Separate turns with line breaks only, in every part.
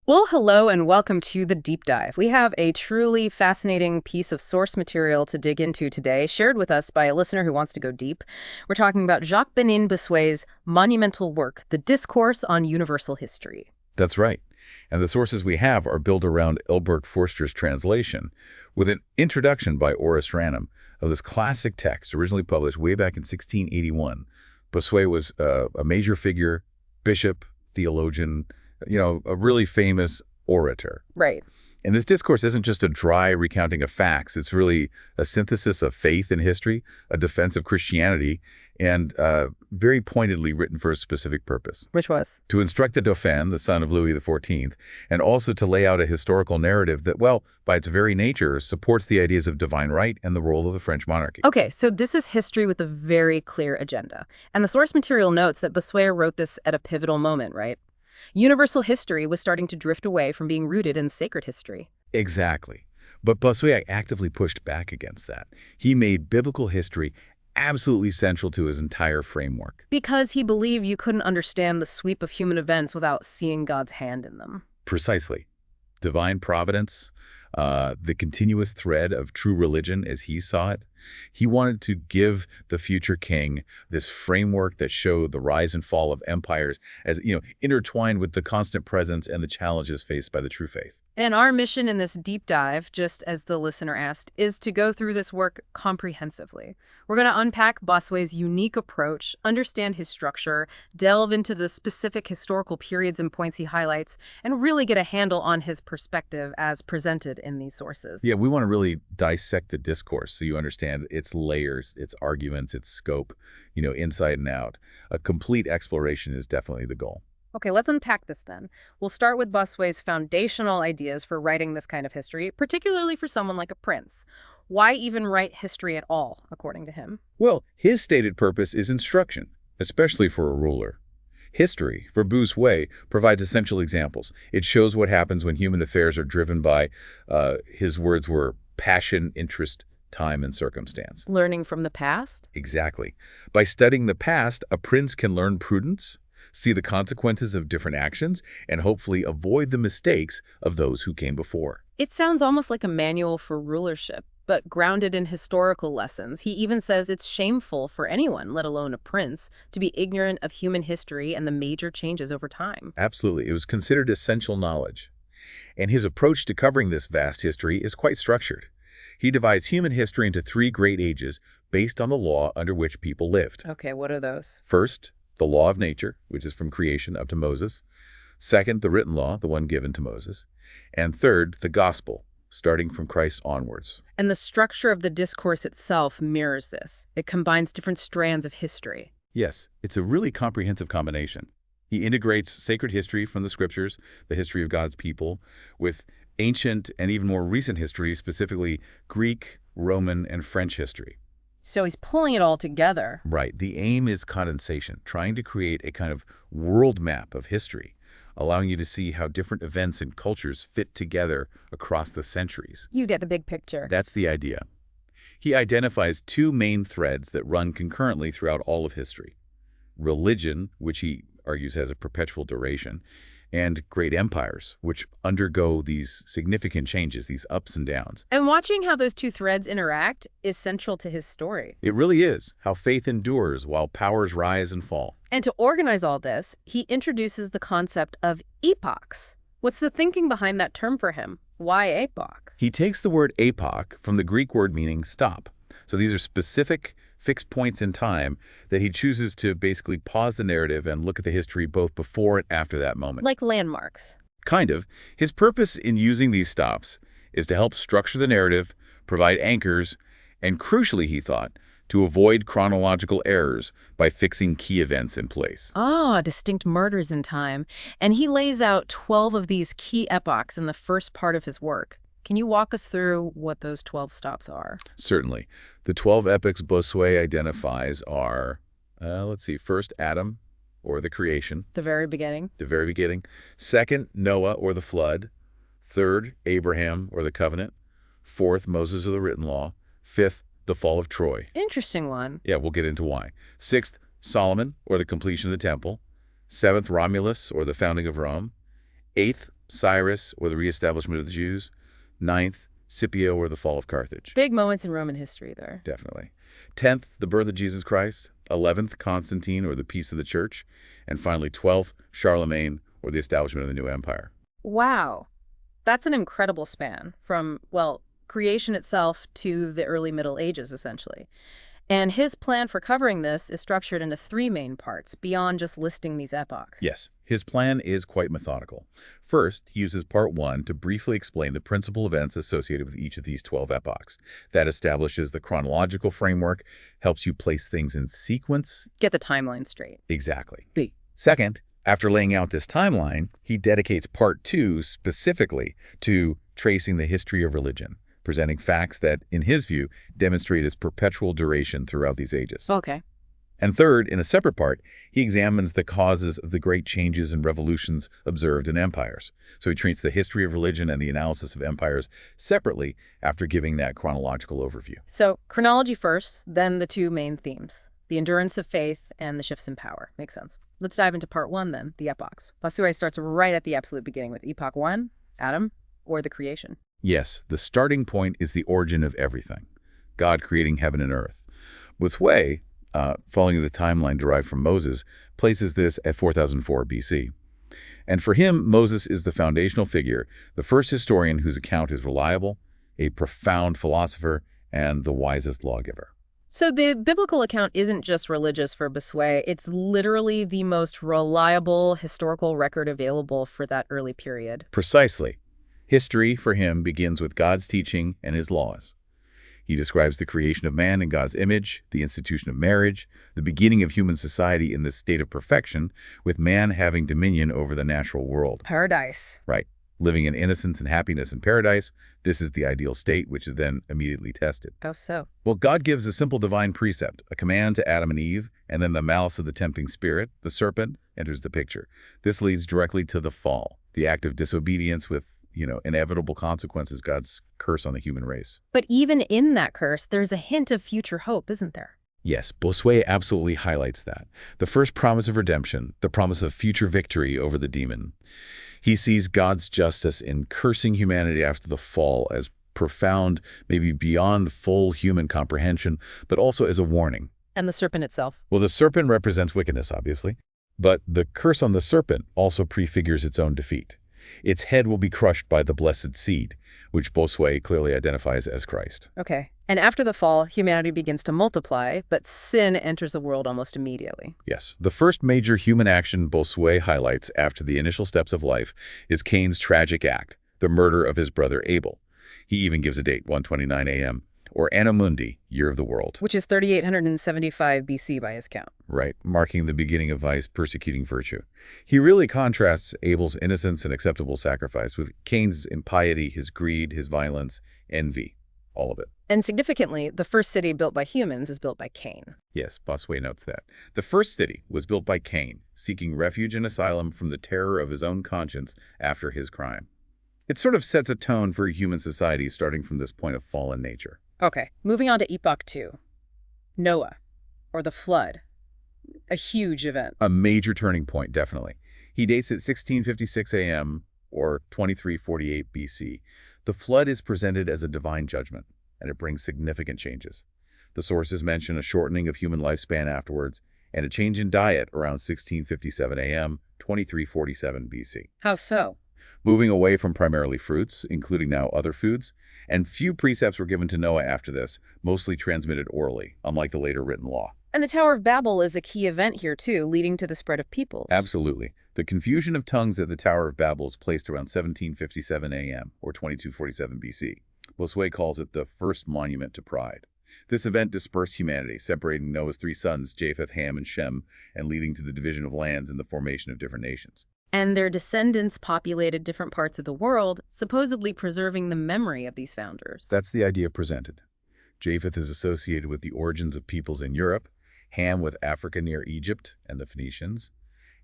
Well, hello and welcome to the deep dive. We have a truly fascinating piece of source material to dig into today, shared with us by a listener who wants to go deep. We're talking about Jacques-Bénigne Bossuet's monumental work, The Discourse on Universal History.
That's right. And the sources we have are built around Elbert Forster's translation, with an introduction by Horace Random of this classic text originally published way back in 1681. Bossuet was a major figure, bishop, theologian, a really famous orator.
Right.
And this discourse isn't just a dry recounting of facts. It's really a synthesis of faith in history, a defense of Christianity, and very pointedly written for a specific purpose.
Which was?
To instruct the Dauphin, the son of Louis XIV, and also to lay out a historical narrative that, well, by its very nature, supports the ideas of divine right and the role of the French monarchy.
Okay, so this is history with a very clear agenda. And the source material notes that Bossuet wrote this at a pivotal moment, right? Universal history was starting to drift away from being rooted in sacred history.
Exactly. But Bossuet actively pushed back against that. He made biblical history absolutely central to his entire framework.
Because he believed you couldn't understand the sweep of human events without seeing God's hand in them.
Precisely. Divine Providence, the continuous thread of true religion as he saw it. He wanted to give the future king this framework that showed the rise and fall of empires as, intertwined with the constant presence and the challenges faced by the true faith.
And our mission in this deep dive, just as the listener asked, is to go through this work comprehensively. We're going to unpack Bossuet's unique approach, understand his structure, delve into the specific historical periods and points he highlights, and really get a handle on his perspective as presented in these sources.
Yeah, we want to really dissect the discourse so you understand its layers, its arguments, its scope, inside and out. A complete exploration is definitely the goal.
Okay, let's unpack this then. We'll start with Bossuet's foundational ideas for writing this kind of history, particularly for someone like a prince. Why even write history at all, according to him?
Well, his stated purpose is instruction, especially for a ruler. History, for Bossuet, provides essential examples. It shows what happens when human affairs are driven by, his words were, passion, interest, time, and circumstance.
Learning from the past?
Exactly. By studying the past, a prince can learn prudence, see the consequences of different actions, and hopefully avoid the mistakes of those who came before.
It sounds almost like a manual for rulership, but grounded in historical lessons. He even says it's shameful for anyone, let alone a prince, to be ignorant of human history and the major changes over time.
Absolutely. It was considered essential knowledge. And his approach to covering this vast history is quite structured. He divides human history into three great ages based on the law under which people lived.
Okay, what are those?
First, the law of nature, which is from creation up to Moses. Second, the written law, the one given to Moses. And third, the gospel, starting from Christ onwards.
And the structure of the discourse itself mirrors this. It combines different strands of history.
Yes, it's a really comprehensive combination. He integrates sacred history from the scriptures, the history of God's people, with ancient and even more recent history, specifically Greek, Roman, and French history.
So he's pulling it all together.
Right. The aim is condensation, trying to create a kind of world map of history, allowing you to see how different events and cultures fit together across the centuries.
You get the big picture.
That's the idea. He identifies two main threads that run concurrently throughout all of history. Religion, which he argues has a perpetual duration, and great empires, which undergo these significant changes, these ups and downs.
And watching how those two threads interact is central to his story.
It really is, how faith endures while powers rise and fall.
And to organize all this, he introduces the concept of epochs. What's the thinking behind that term for him? Why epochs?
He takes the word epoch from the Greek word meaning stop. So these are specific, fixed points in time that he chooses to basically pause the narrative and look at the history both before and after that moment.
Like landmarks.
Kind of. His purpose in using these stops is to help structure the narrative, provide anchors, and crucially, he thought, to avoid chronological errors by fixing key events in place.
Ah, distinct murders in time. And he lays out 12 of these key epochs in the first part of his work. Can you walk us through what those 12 stops are?
Certainly. The 12 epochs Bossuet identifies are, first Adam, or the creation.
The very beginning.
The very beginning. Second, Noah, or the flood. Third, Abraham, or the covenant. Fourth, Moses, or the written law. Fifth, the fall of Troy.
Interesting one.
Yeah, we'll get into why. Sixth, Solomon, or the completion of the temple. Seventh, Romulus, or the founding of Rome. Eighth, Cyrus, or the reestablishment of the Jews. 9th, Scipio, or the fall of Carthage.
Big moments in Roman history there.
Definitely. 10th, the birth of Jesus Christ. 11th, Constantine, or the peace of the church. And finally, 12th, Charlemagne, or the establishment of the new empire.
Wow. That's an incredible span from, well, creation itself to the early Middle Ages, essentially. And his plan for covering this is structured into 3 main parts, beyond just listing these epochs.
Yes, his plan is quite methodical. First, he uses part 1 to briefly explain the principal events associated with each of these 12 epochs. That establishes the chronological framework, helps you place things in sequence.
Get the timeline straight.
Exactly. Second, after laying out this timeline, he dedicates part 2 specifically to tracing the history of religion, presenting facts that, in his view, demonstrate its perpetual duration throughout these ages.
Okay.
And third, in a separate part, he examines the causes of the great changes and revolutions observed in empires. So he treats the history of religion and the analysis of empires separately after giving that chronological overview.
So chronology first, then the 2 main themes, the endurance of faith and the shifts in power. Makes sense. Let's dive into part 1 then, the epochs. Bossuet starts right at the absolute beginning with Epoch 1, Adam, or the creation.
Yes, the starting point is the origin of everything, God creating heaven and earth. Bossuet, following the timeline derived from Moses, places this at 4004 BC. And for him, Moses is the foundational figure, the first historian whose account is reliable, a profound philosopher, and the wisest lawgiver.
So the biblical account isn't just religious for Bossuet, it's literally the most reliable historical record available for that early period.
Precisely. History, for him, begins with God's teaching and his laws. He describes the creation of man in God's image, the institution of marriage, the beginning of human society in this state of perfection, with man having dominion over the natural world.
Paradise.
Right. Living in innocence and happiness in paradise, this is the ideal state, which is then immediately tested.
How so?
Well, God gives a simple divine precept, a command to Adam and Eve, and then the malice of the tempting spirit, the serpent, enters the picture. This leads directly to the fall, the act of disobedience with inevitable consequences, God's curse on the human race.
But even in that curse, there's a hint of future hope, isn't there?
Yes, Bossuet absolutely highlights that. The first promise of redemption, the promise of future victory over the demon. He sees God's justice in cursing humanity after the fall as profound, maybe beyond full human comprehension, but also as a warning.
And the serpent itself?
Well, the serpent represents wickedness, obviously, but the curse on the serpent also prefigures its own defeat. Its head will be crushed by the blessed seed, which Bossuet clearly identifies as Christ.
Okay. And after the fall, humanity begins to multiply, but sin enters the world almost immediately.
Yes. The first major human action Bossuet highlights after the initial steps of life is Cain's tragic act, the murder of his brother Abel. He even gives a date, 1:29 a.m., or Anno Mundi, Year of the World.
Which is 3875 BC by his count.
Right, marking the beginning of vice, persecuting virtue. He really contrasts Abel's innocence and acceptable sacrifice with Cain's impiety, his greed, his violence, envy, all of it.
And significantly, the first city built by humans is built by Cain.
Yes, Bossuet notes that. The first city was built by Cain, seeking refuge and asylum from the terror of his own conscience after his crime. It sort of sets a tone for human society starting from this point of fallen nature.
Okay, moving on to Epoch 2. Noah, or the flood. A huge event.
A major turning point, definitely. He dates at 1656 a.m. or 2348 BC. The flood is presented as a divine judgment, and it brings significant changes. The sources mention a shortening of human lifespan afterwards, and a change in diet around 1657 a.m., 2347 BC.
How so?
Moving away from primarily fruits, including now other foods, and few precepts were given to Noah after this, mostly transmitted orally, unlike the later written law.
And the Tower of Babel is a key event here, too, leading to the spread of peoples.
Absolutely. The confusion of tongues at the Tower of Babel is placed around 1757 a.m., or 2247 BC. Bossuet calls it the first monument to pride. This event dispersed humanity, separating Noah's 3 sons, Japheth, Ham, and Shem, and leading to the division of lands and the formation of different nations.
And their descendants populated different parts of the world, supposedly preserving the memory of these founders.
That's the idea presented. Japheth is associated with the origins of peoples in Europe, Ham with Africa near Egypt and the Phoenicians,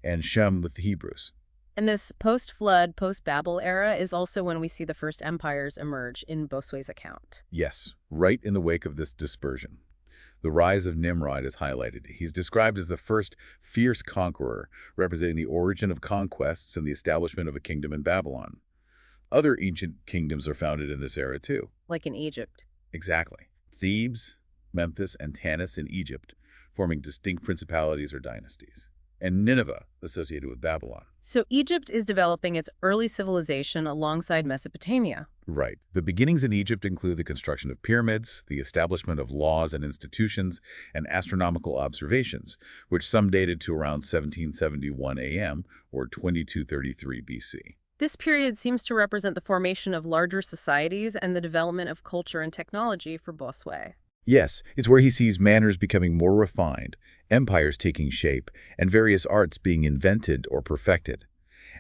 and Shem with the Hebrews.
And this post-flood, post-Babel era is also when we see the first empires emerge in Bossuet's account.
Yes, right in the wake of this dispersion. The rise of Nimrod is highlighted. He's described as the first fierce conqueror, representing the origin of conquests and the establishment of a kingdom in Babylon. Other ancient kingdoms are founded in this era, too.
Like in Egypt.
Exactly. Thebes, Memphis, and Tanis in Egypt, forming distinct principalities or dynasties. And Nineveh, associated with Babylon.
So Egypt is developing its early civilization alongside Mesopotamia.
Right. The beginnings in Egypt include the construction of pyramids, the establishment of laws and institutions, and astronomical observations, which some dated to around 1771 AM or 2233 BC.
This period seems to represent the formation of larger societies and the development of culture and technology for Bossuet.
Yes, it's where he sees manners becoming more refined, empires taking shape, and various arts being invented or perfected.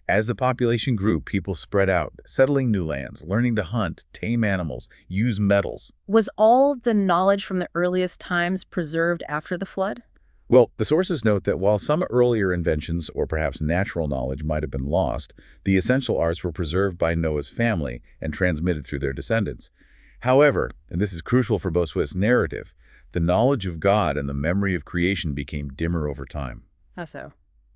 As the population grew, people spread out, settling new lands, learning to hunt, tame animals, use metals.
Was all the knowledge from the earliest times preserved after the flood?
Well, the sources note that while some earlier inventions or perhaps natural knowledge might have been lost, the essential arts were preserved by Noah's family and transmitted through their descendants. However, and this is crucial for Bossuet's narrative, the knowledge of God and the memory of creation became dimmer over time.
How so?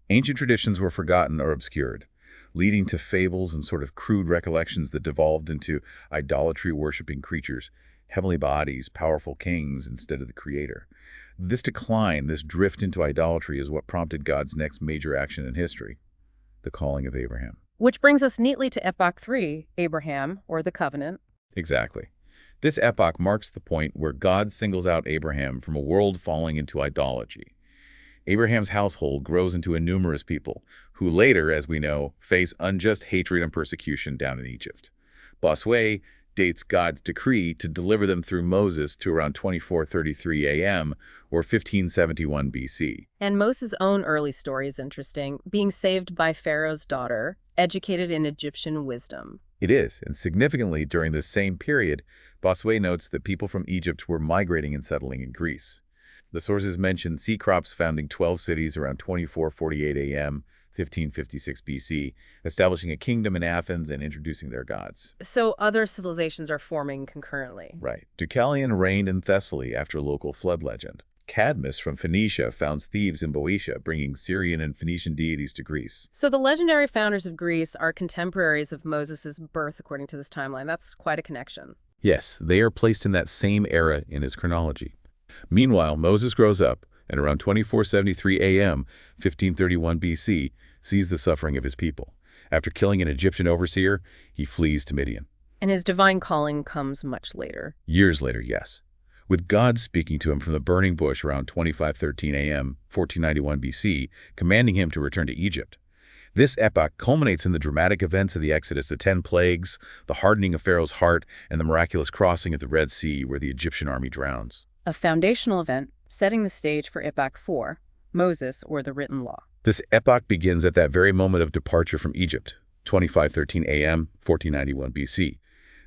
Ancient traditions were forgotten or obscured, leading to fables and sort of crude recollections that devolved into idolatry-worshipping creatures, heavenly bodies, powerful kings instead of the Creator. This decline, this drift into idolatry, is what prompted God's next major action in history, the calling of Abraham.
Which brings us neatly to Epoch 3, Abraham, or the Covenant.
Exactly. This epoch marks the point where God singles out Abraham from a world falling into idolatry. Abraham's household grows into a numerous people, who later, as we know, face unjust hatred and persecution down in Egypt. Bossuet dates God's decree to deliver them through Moses to around 2433 AM or 1571 BC.
And Moses' own early story is interesting, being saved by Pharaoh's daughter, educated in Egyptian wisdom.
It is, and significantly during this same period, Bossuet notes that people from Egypt were migrating and settling in Greece. The sources mention Cecrops founding 12 cities around 2448 AM, 1556 BC, establishing a kingdom in Athens and introducing their gods.
So other civilizations are forming concurrently.
Right. Deucalion reigned in Thessaly after local flood legend. Cadmus from Phoenicia founds Thebes in Boeotia, bringing Syrian and Phoenician deities to Greece.
So the legendary founders of Greece are contemporaries of Moses' birth, according to this timeline. That's quite a connection.
Yes, they are placed in that same era in his chronology. Meanwhile, Moses grows up, and around 2473 AM, 1531 BC, sees the suffering of his people. After killing an Egyptian overseer, he flees to Midian.
And his divine calling comes much later.
Years later, yes. With God speaking to him from the burning bush around 2513 AM, 1491 BC, commanding him to return to Egypt. This epoch culminates in the dramatic events of the Exodus, the 10 plagues, the hardening of Pharaoh's heart, and the miraculous crossing of the Red Sea where the Egyptian army drowns.
A foundational event setting the stage for Epoch 4, Moses, or the written law.
This epoch begins at that very moment of departure from Egypt, 2513 AM, 1491 BC.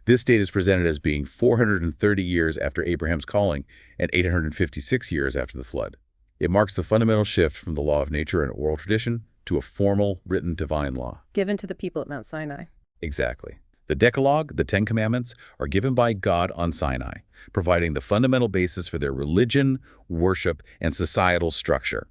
This date is presented as being 430 years after Abraham's calling and 856 years after the flood. It marks the fundamental shift from the law of nature and oral tradition to a formal, written divine law.
Given to the people at Mount Sinai.
Exactly. The Decalogue, the Ten Commandments, are given by God on Sinai, providing the fundamental basis for their religion, worship, and societal structure.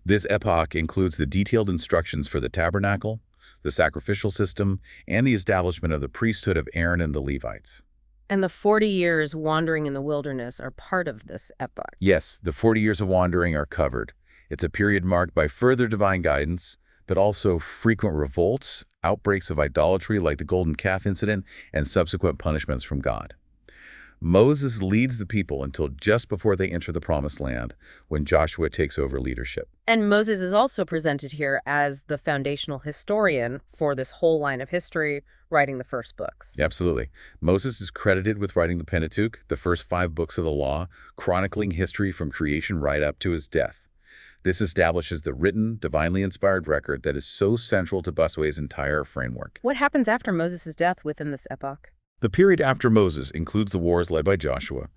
This epoch includes the detailed instructions for the tabernacle, the sacrificial system, and the establishment of the priesthood of Aaron and the Levites.
And the 40 years wandering in the wilderness are part of this epoch.
Yes, the 40 years of wandering are covered. It's a period marked by further divine guidance, but also frequent revolts, outbreaks of idolatry like the Golden Calf incident, and subsequent punishments from God. Moses leads the people until just before they enter the Promised Land, when Joshua takes over leadership.
And Moses is also presented here as the foundational historian for this whole line of history, writing the first books.
Absolutely. Moses is credited with writing the Pentateuch, the first 5 books of the law, chronicling history from creation right up to his death. This establishes the written, divinely inspired record that is so central to Bossuet's entire framework.
What happens after Moses' death within this epoch?
The period after Moses includes the wars led by Joshua,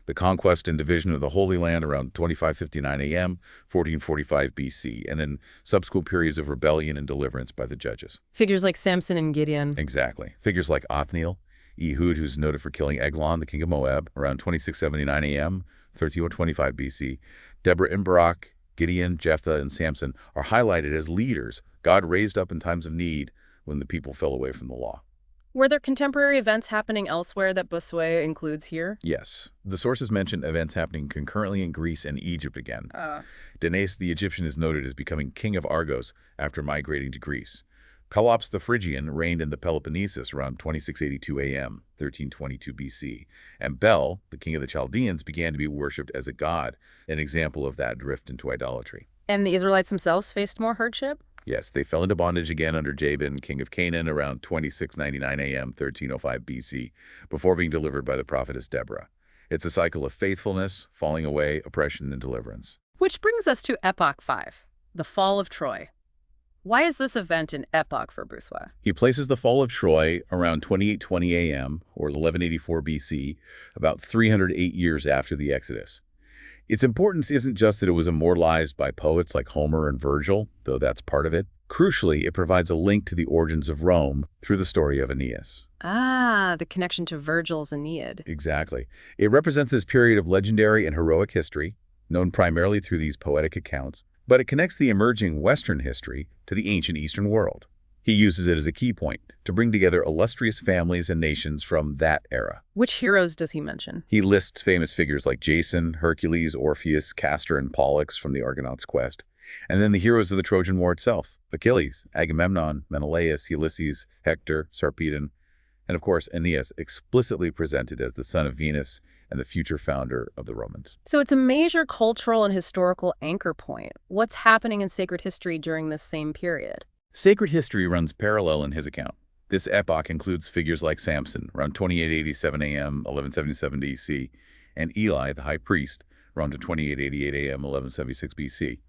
the conquest and division of the Holy Land around 2559 AM, 1445 BC, and then subsequent periods of rebellion and deliverance by the judges.
Figures like Samson and Gideon.
Exactly. Figures like Othniel, Ehud, who's noted for killing Eglon, the king of Moab, around 2679 AM, 1325 BC. Deborah and Barak, Gideon, Jephthah, and Samson are highlighted as leaders God raised up in times of need when the people fell away from the law.
Were there contemporary events happening elsewhere that Bossuet includes here?
Yes, the sources mention events happening concurrently in Greece and Egypt again. Danaus the Egyptian is noted as becoming king of Argos after migrating to Greece. Pelops the Phrygian reigned in the Peloponnesus around 2682 AM, 1322 BC, and Bel, the king of the Chaldeans, began to be worshipped as a god, an example of that drift into idolatry.
And the Israelites themselves faced more hardship?
Yes, they fell into bondage again under Jabin, king of Canaan, around 2699 AM, 1305 BC, before being delivered by the prophetess Deborah. It's a cycle of faithfulness, falling away, oppression, and deliverance.
Which brings us to Epoch 5, the fall of Troy. Why is this event an epoch for Bossuet?
He places the fall of Troy around 2820 AM, or 1184 BC, about 308 years after the Exodus. Its importance isn't just that it was immortalized by poets like Homer and Virgil, though that's part of it. Crucially, it provides a link to the origins of Rome through the story of Aeneas.
Ah, the connection to Virgil's Aeneid.
Exactly. It represents this period of legendary and heroic history, known primarily through these poetic accounts, but it connects the emerging Western history to the ancient Eastern world. He uses it as a key point to bring together illustrious families and nations from that era.
Which heroes does he mention?
He lists famous figures like Jason, Hercules, Orpheus, Castor, and Pollux from the Argonaut's quest. And then the heroes of the Trojan War itself: Achilles, Agamemnon, Menelaus, Ulysses, Hector, Sarpedon, and of course Aeneas, explicitly presented as the son of Venus and the future founder of the Romans.
So it's a major cultural and historical anchor point. What's happening in sacred history during this same period?
Sacred history runs parallel in his account. This epoch includes figures like Samson, around 2887 AM, 1177 BC, and Eli, the high priest, around 2888 AM, 1176 BC.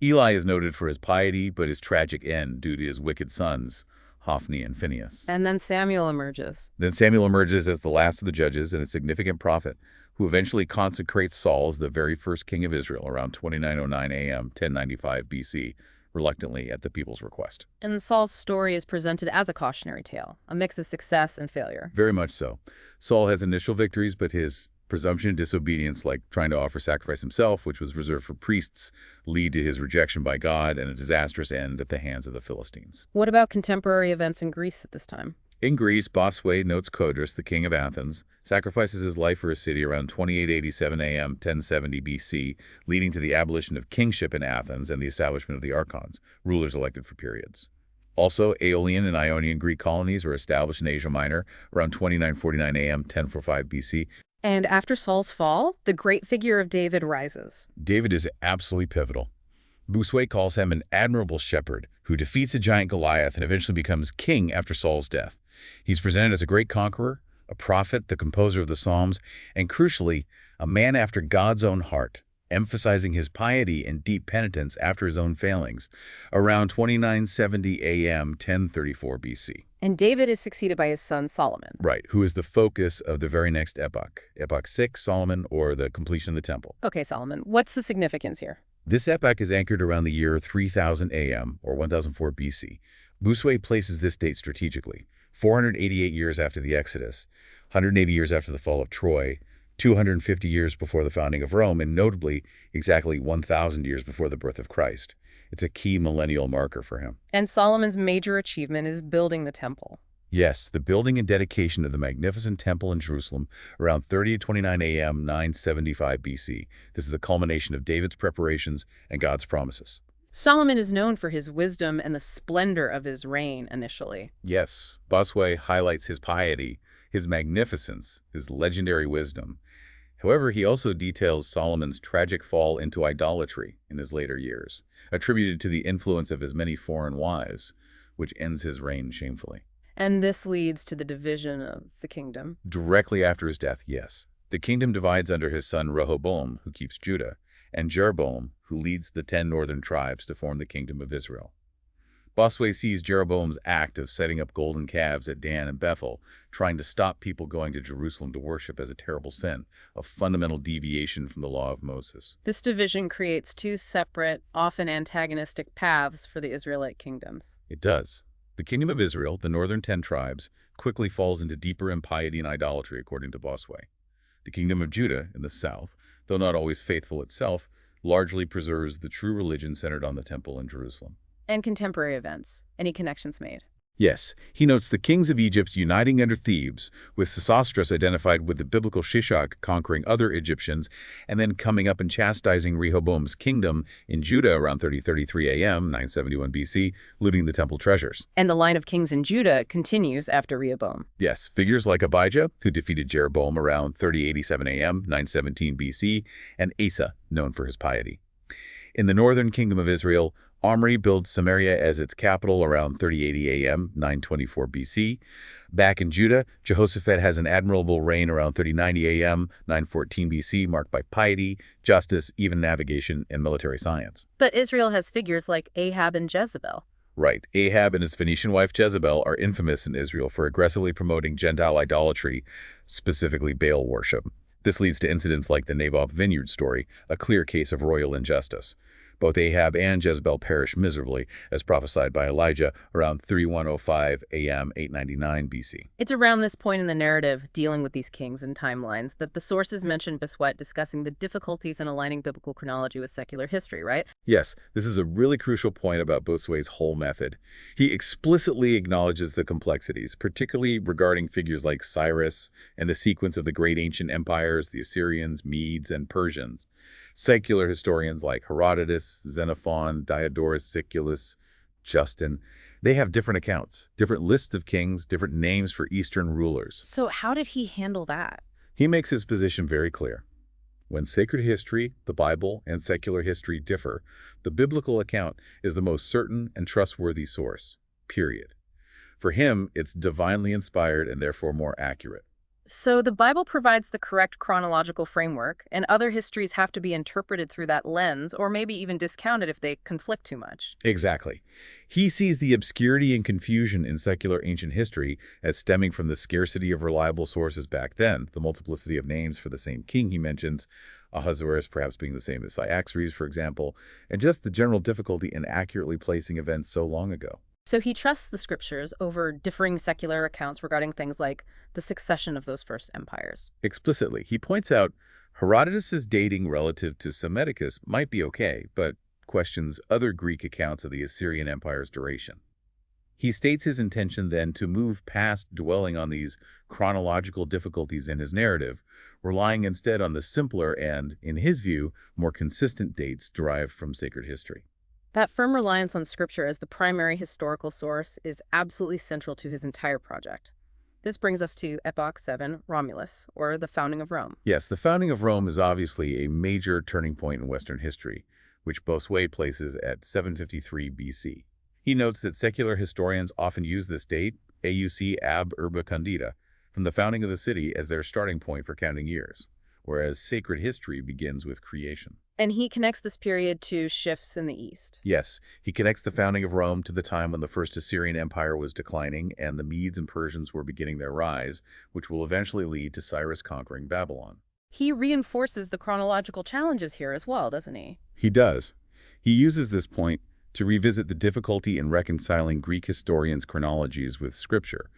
Eli is noted for his piety, but his tragic end due to his wicked sons, Hophni and Phinehas.
And then Samuel emerges.
Then Samuel emerges as the last of the judges and a significant prophet, who eventually consecrates Saul as the very first king of Israel around 2909 AM, 1095 BC, reluctantly at the people's request.
And Saul's story is presented as a cautionary tale, a mix of success and failure.
Very much so. Saul has initial victories, but his presumption and disobedience, like trying to offer sacrifice himself, which was reserved for priests, lead to his rejection by God and a disastrous end at the hands of the Philistines.
What about contemporary events in Greece at this time?
In Greece, Bossuet notes Codrus, the king of Athens, sacrifices his life for his city around 2887 AM, 1070 BC, leading to the abolition of kingship in Athens and the establishment of the archons, rulers elected for periods. Also, Aeolian and Ionian Greek colonies were established in Asia Minor around 2949 AM, 1045 BC.
And after Saul's fall, the great figure of David rises.
David is absolutely pivotal. Bossuet calls him an admirable shepherd who defeats a giant Goliath and eventually becomes king after Saul's death. He's presented as a great conqueror, a prophet, the composer of the Psalms, and crucially, a man after God's own heart, emphasizing his piety and deep penitence after his own failings, around 2970 AM, 1034 BC.
And David is succeeded by his son Solomon.
Right, who is the focus of the very next epoch, Epoch 6, Solomon, or the completion of the temple.
Okay, Solomon, what's the significance here?
This epoch is anchored around the year 3000 AM, or 1004 BC. Bossuet places this date strategically: 488 years after the Exodus, 180 years after the fall of Troy, 250 years before the founding of Rome, and notably, exactly 1,000 years before the birth of Christ. It's a key millennial marker for him.
And Solomon's major achievement is building the temple.
Yes, the building and dedication of the magnificent temple in Jerusalem around 3029 AM, 975 BC. This is the culmination of David's preparations and God's promises.
Solomon is known for his wisdom and the splendor of his reign initially.
Yes, Bossuet highlights his piety, his magnificence, his legendary wisdom. However, he also details Solomon's tragic fall into idolatry in his later years, attributed to the influence of his many foreign wives, which ends his reign shamefully.
And this leads to the division of the kingdom.
Directly after his death, yes. The kingdom divides under his son Rehoboam, who keeps Judah, and Jeroboam, who leads the 10 northern tribes to form the kingdom of Israel. Bossuet sees Jeroboam's act of setting up golden calves at Dan and Bethel, trying to stop people going to Jerusalem to worship, as a terrible sin, a fundamental deviation from the law of Moses.
This division creates two separate, often antagonistic paths for the Israelite kingdoms.
It does. The kingdom of Israel, the northern 10 tribes, quickly falls into deeper impiety and idolatry, according to Bossuet. The kingdom of Judah in the south, though not always faithful itself, largely preserves the true religion centered on the temple in Jerusalem.
And contemporary events. Any connections made?
Yes, he notes the kings of Egypt uniting under Thebes, with Sesostris identified with the biblical Shishak conquering other Egyptians, and then coming up and chastising Rehoboam's kingdom in Judah around 3033 AM, 971 BC, looting the temple treasures.
And the line of kings in Judah continues after Rehoboam.
Yes, figures like Abijah, who defeated Jeroboam around 3087 AM, 917 BC, and Asa, known for his piety. In the northern kingdom of Israel, Omri builds Samaria as its capital around 3080 AM, 924 BC. Back in Judah, Jehoshaphat has an admirable reign around 3090 AM, 914 BC, marked by piety, justice, even navigation, and military science.
But Israel has figures like Ahab and Jezebel.
Right. Ahab and his Phoenician wife Jezebel are infamous in Israel for aggressively promoting Gentile idolatry, specifically Baal worship. This leads to incidents like the Naboth vineyard story, a clear case of royal injustice. Both Ahab and Jezebel perish miserably, as prophesied by Elijah around 3105 AM 899 BC.
It's around this point in the narrative, dealing with these kings and timelines, that the sources mention Bossuet discussing the difficulties in aligning biblical chronology with secular history, right?
Yes, this is a really crucial point about Bossuet's whole method. He explicitly acknowledges the complexities, particularly regarding figures like Cyrus and the sequence of the great ancient empires, the Assyrians, Medes, and Persians. Secular historians like Herodotus, Xenophon, Diodorus Siculus, Justin, they have different accounts, different lists of kings, different names for Eastern rulers.
So how did he handle that?
He makes his position very clear. When sacred history, the Bible, and secular history differ, the biblical account is the most certain and trustworthy source, period. For him, it's divinely inspired and therefore more accurate.
So the Bible provides the correct chronological framework, and other histories have to be interpreted through that lens, or maybe even discounted if they conflict too much.
Exactly. He sees the obscurity and confusion in secular ancient history as stemming from the scarcity of reliable sources back then, the multiplicity of names for the same king he mentions, Ahasuerus perhaps being the same as Cyaxares, for example, and just the general difficulty in accurately placing events so long ago.
So he trusts the scriptures over differing secular accounts regarding things like the succession of those first empires.
Explicitly, he points out Herodotus's dating relative to Psammeticus might be okay, but questions other Greek accounts of the Assyrian Empire's duration. He states his intention then to move past dwelling on these chronological difficulties in his narrative, relying instead on the simpler and, in his view, more consistent dates derived from sacred history.
That firm reliance on scripture as the primary historical source is absolutely central to his entire project. This brings us to Epoch 7, Romulus, or the founding of Rome.
Yes, the founding of Rome is obviously a major turning point in Western history, which Bossuet places at 753 BC. He notes that secular historians often use this date, AUC ab urbe condita, from the founding of the city as their starting point for counting years, whereas sacred history begins with creation.
And he connects this period to shifts in the East.
Yes, he connects the founding of Rome to the time when the first Assyrian Empire was declining and the Medes and Persians were beginning their rise, which will eventually lead to Cyrus conquering Babylon.
He reinforces the chronological challenges here as well, doesn't he?
He does. He uses this point to revisit the difficulty in reconciling Greek historians' chronologies with Scripture,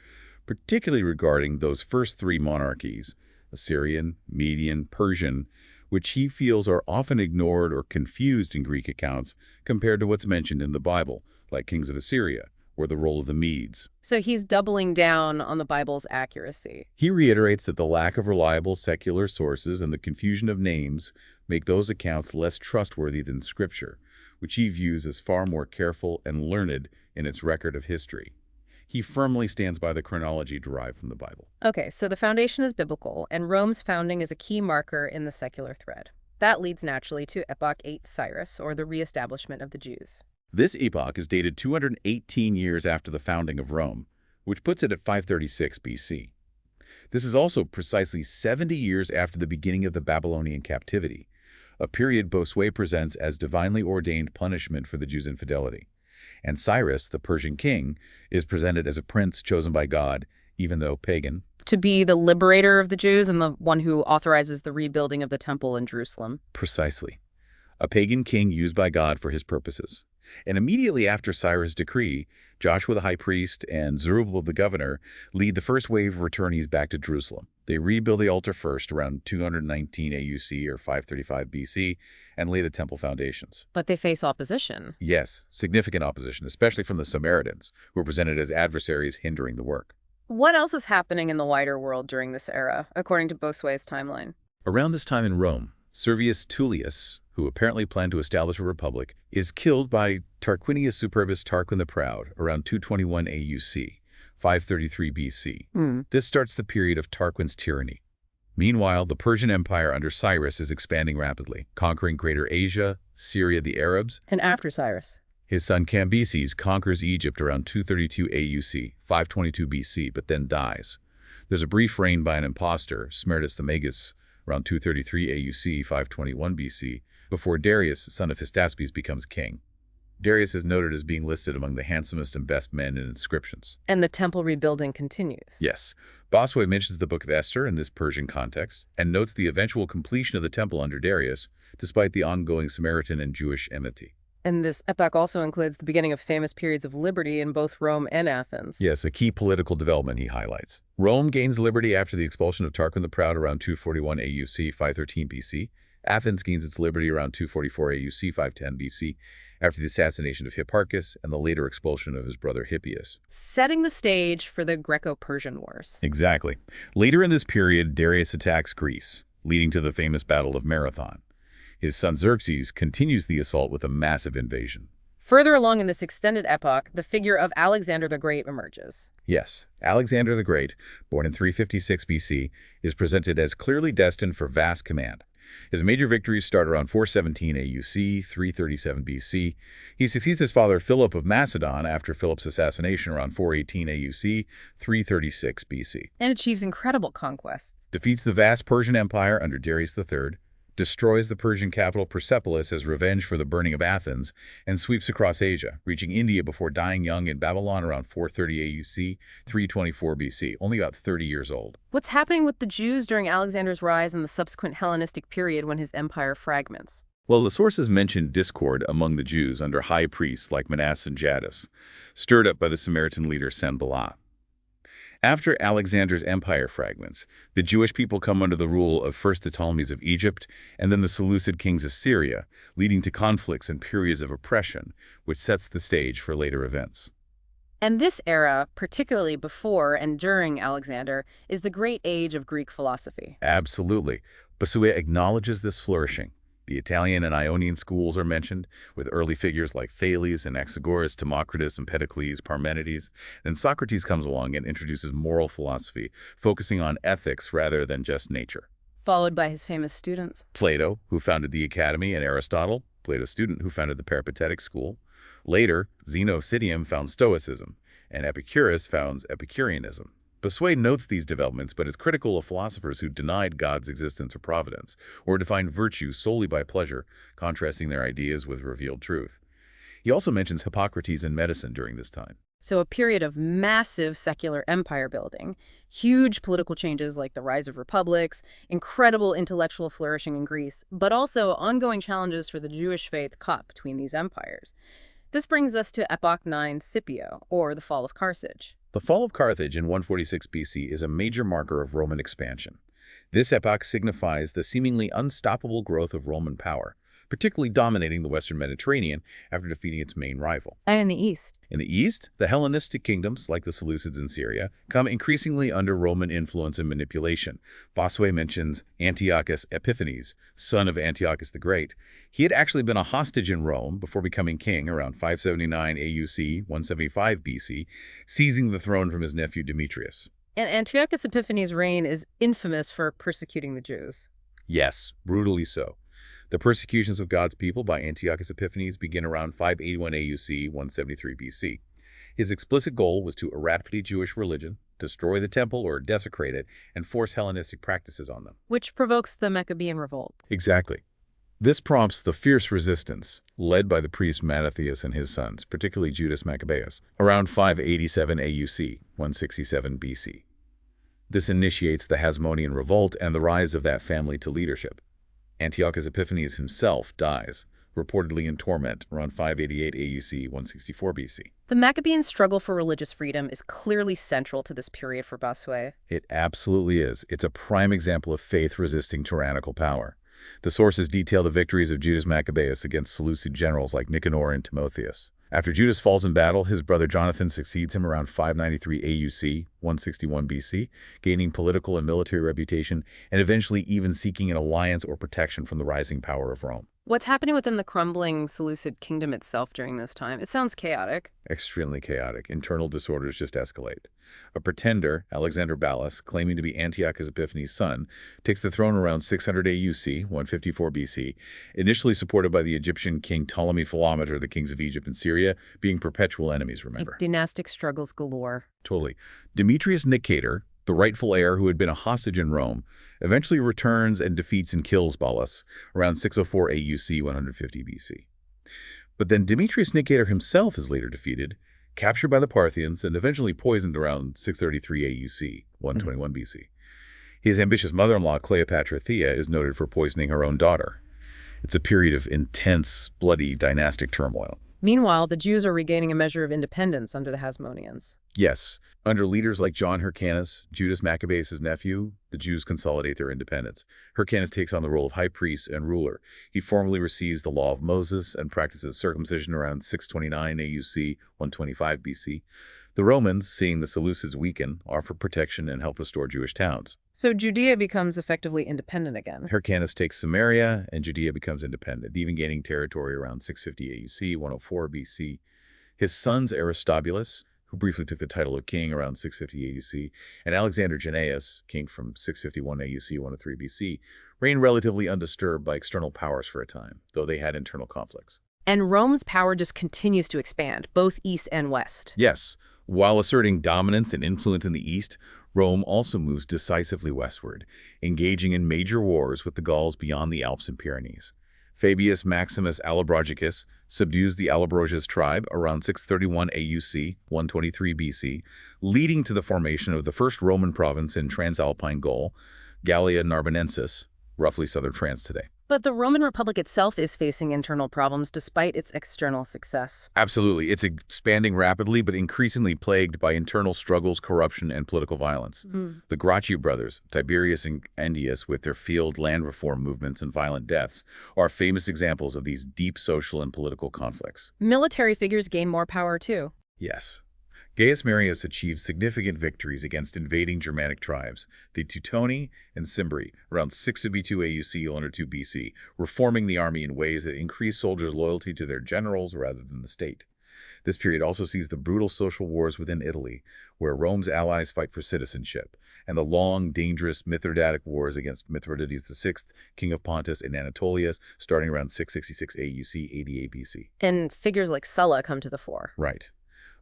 particularly regarding those first three monarchies, Assyrian, Median, Persian, which he feels are often ignored or confused in Greek accounts compared to what's mentioned in the Bible, like kings of Assyria, or the role of the Medes.
So he's doubling down on the Bible's accuracy.
He reiterates that the lack of reliable secular sources and the confusion of names make those accounts less trustworthy than Scripture, which he views as far more careful and learned in its record of history. He firmly stands by the chronology derived from the Bible.
Okay, so the foundation is biblical, and Rome's founding is a key marker in the secular thread. That leads naturally to Epoch 8 Cyrus, or the reestablishment of the Jews.
This epoch is dated 218 years after the founding of Rome, which puts it at 536 BC. This is also precisely 70 years after the beginning of the Babylonian captivity, a period Bossuet presents as divinely ordained punishment for the Jews' infidelity. And Cyrus, the Persian king, is presented as a prince chosen by God, even though pagan.
To be the liberator of the Jews and the one who authorizes the rebuilding of the temple in Jerusalem.
Precisely. A pagan king used by God for his purposes. And immediately after Cyrus' decree, Joshua the high priest and Zerubbabel the governor lead the first wave of returnees back to Jerusalem. They rebuild the altar first around 219 AUC or 535 BC and lay the temple foundations.
But they face opposition.
Yes, significant opposition, especially from the Samaritans, who are presented as adversaries hindering the work.
What else is happening in the wider world during this era, according to Bossuet's timeline?
Around this time in Rome, Servius Tullius, who apparently planned to establish a republic, is killed by Tarquinius Superbus Tarquin the Proud around 221 AUC, 533 BC. This starts the period of Tarquin's tyranny. Meanwhile, the Persian Empire under Cyrus is expanding rapidly, conquering Greater Asia, Syria, the Arabs.
And after Cyrus?
His son Cambyses conquers Egypt around 232 AUC, 522 BC, but then dies. There's a brief reign by an impostor, Smerdis the Magus, around 233 AUC, 521 BC, before Darius, son of Hystaspes, becomes king. Darius is noted as being listed among the handsomest and best men in inscriptions.
And the temple rebuilding continues.
Yes. Bossuet mentions the Book of Esther in this Persian context and notes the eventual completion of the temple under Darius, despite the ongoing Samaritan and Jewish enmity.
And this epoch also includes the beginning of famous periods of liberty in both Rome and Athens.
Yes, a key political development he highlights. Rome gains liberty after the expulsion of Tarquin the Proud around 241 AUC, 513 BC. Athens gains its liberty around 244 AUC, 510 BC, after the assassination of Hipparchus and the later expulsion of his brother Hippias.
Setting the stage for the Greco-Persian Wars.
Exactly. Later in this period, Darius attacks Greece, leading to the famous Battle of Marathon. His son Xerxes continues the assault with a massive invasion.
Further along in this extended epoch, the figure of Alexander the Great emerges.
Yes, Alexander the Great, born in 356 BC, is presented as clearly destined for vast command. His major victories start around 417 AUC, 337 BC. He succeeds his father Philip of Macedon after Philip's assassination around 418 AUC, 336 BC.
And achieves incredible conquests.
Defeats the vast Persian Empire under Darius III, destroys the Persian capital Persepolis as revenge for the burning of Athens, and sweeps across Asia, reaching India before dying young in Babylon around 430 AUC, 324 BC, only about 30 years old.
What's happening with the Jews during Alexander's rise and the subsequent Hellenistic period when his empire fragments?
Well, the sources mention discord among the Jews under high priests like Manasseh and Jadis, stirred up by the Samaritan leader Sanballat. After Alexander's empire fragments, the Jewish people come under the rule of first the Ptolemies of Egypt and then the Seleucid kings of Syria, leading to conflicts and periods of oppression, which sets the stage for later events.
And this era, particularly before and during Alexander, is the great age of Greek philosophy.
Absolutely. Bossuet acknowledges this flourishing. The Italian and Ionian schools are mentioned, with early figures like Thales, Anaxagoras, Democritus, Empedocles, Parmenides. Then Socrates comes along and introduces moral philosophy, focusing on ethics rather than just nature.
Followed by his famous students.
Plato, who founded the Academy, and Aristotle, Plato's student, who founded the Peripatetic school. Later, Zeno of Citium founds Stoicism, and Epicurus founds Epicureanism. Bossuet notes these developments but is critical of philosophers who denied God's existence or providence, or defined virtue solely by pleasure, contrasting their ideas with revealed truth. He also mentions Hippocrates in medicine during this time.
So a period of massive secular empire building, huge political changes like the rise of republics, incredible intellectual flourishing in Greece, but also ongoing challenges for the Jewish faith caught between these empires. This brings us to Epoch 9 Scipio, or the fall of Carthage.
The fall of Carthage in 146 BC is a major marker of Roman expansion. This epoch signifies the seemingly unstoppable growth of Roman power, particularly dominating the Western Mediterranean after defeating its main rival.
And in the East?
In the East, the Hellenistic kingdoms, like the Seleucids in Syria, come increasingly under Roman influence and manipulation. Bossuet mentions Antiochus Epiphanes, son of Antiochus the Great. He had actually been a hostage in Rome before becoming king around 579 AUC, 175 BC, seizing the throne from his nephew Demetrius.
And Antiochus Epiphanes' reign is infamous for persecuting the Jews.
Yes, brutally so. The persecutions of God's people by Antiochus Epiphanes begin around 581 AUC, 173 BC. His explicit goal was to eradicate Jewish religion, destroy the temple or desecrate it, and force Hellenistic practices on them.
Which provokes the Maccabean revolt.
Exactly. This prompts the fierce resistance, led by the priest Mattathias and his sons, particularly Judas Maccabeus, around 587 AUC, 167 BC. This initiates the Hasmonean revolt and the rise of that family to leadership. Antiochus Epiphanes himself dies, reportedly in torment, around 588 AUC, 164 BC.
The Maccabean struggle for religious freedom is clearly central to this period for Bossuet.
It absolutely is. It's a prime example of faith resisting tyrannical power. The sources detail the victories of Judas Maccabeus against Seleucid generals like Nicanor and Timotheus. After Judas falls in battle, his brother Jonathan succeeds him around 593 AUC, 161 BC, gaining political and military reputation, and eventually even seeking an alliance or protection from the rising power of Rome.
What's happening within the crumbling Seleucid kingdom itself during this time? It sounds chaotic.
Extremely chaotic. Internal disorders just escalate. A pretender, Alexander Ballas, claiming to be Antiochus Epiphanes' son, takes the throne around 600 AUC, 154 BC, initially supported by the Egyptian king Ptolemy Philometor, the kings of Egypt and Syria, being perpetual enemies, remember.
Like dynastic struggles galore.
Totally. Demetrius Nicator, the rightful heir who had been a hostage in Rome, eventually returns and defeats and kills Ballas around 604 AUC, 150 BC. But then Demetrius Nicator himself is later defeated, captured by the Parthians, and eventually poisoned around 633 AUC, 121 BC. His ambitious mother-in-law, Cleopatra Thea, is noted for poisoning her own daughter. It's a period of intense, bloody, dynastic turmoil.
Meanwhile, the Jews are regaining a measure of independence under the Hasmoneans.
Yes, under leaders like John Hyrcanus, Judas Maccabeus' nephew, the Jews consolidate their independence. Hyrcanus takes on the role of high priest and ruler. He formally receives the law of Moses and practices circumcision around 629 AUC, 125 BC. The Romans, seeing the Seleucids weaken, offer protection and help restore Jewish towns.
So Judea becomes effectively independent again.
Hyrcanus takes Samaria, and Judea becomes independent, even gaining territory around 650 AUC, 104 BC. His sons Aristobulus, who briefly took the title of king around 650 AUC, and Alexander Jannaeus, king from 651 AUC, 103 BC, reigned relatively undisturbed by external powers for a time, though they had internal conflicts.
And Rome's power just continues to expand, both east and west.
Yes, while asserting dominance and influence in the east, Rome also moves decisively westward, engaging in major wars with the Gauls beyond the Alps and Pyrenees. Fabius Maximus Allobroges subdues the Allobroges tribe around 631 AUC, 123 BC, leading to the formation of the first Roman province in Transalpine Gaul, Gallia Narbonensis, roughly southern France today.
But the Roman Republic itself is facing internal problems despite its external success.
Absolutely. It's expanding rapidly, but increasingly plagued by internal struggles, corruption, and political violence. The Gracchi brothers, Tiberius and Endius, with their field land reform movements and violent deaths, are famous examples of these deep social and political conflicts.
Military figures gain more power too.
Yes. Gaius Marius achieved significant victories against invading Germanic tribes, the Teutoni and Cimbri, around 652 AUC, 102 BC, reforming the army in ways that increased soldiers' loyalty to their generals rather than the state. This period also sees the brutal social wars within Italy, where Rome's allies fight for citizenship, and the long, dangerous Mithridatic wars against Mithridates VI, king of Pontus and Anatolia, starting around 666 AUC, 88 BC.
And figures like Sulla come to the fore.
Right.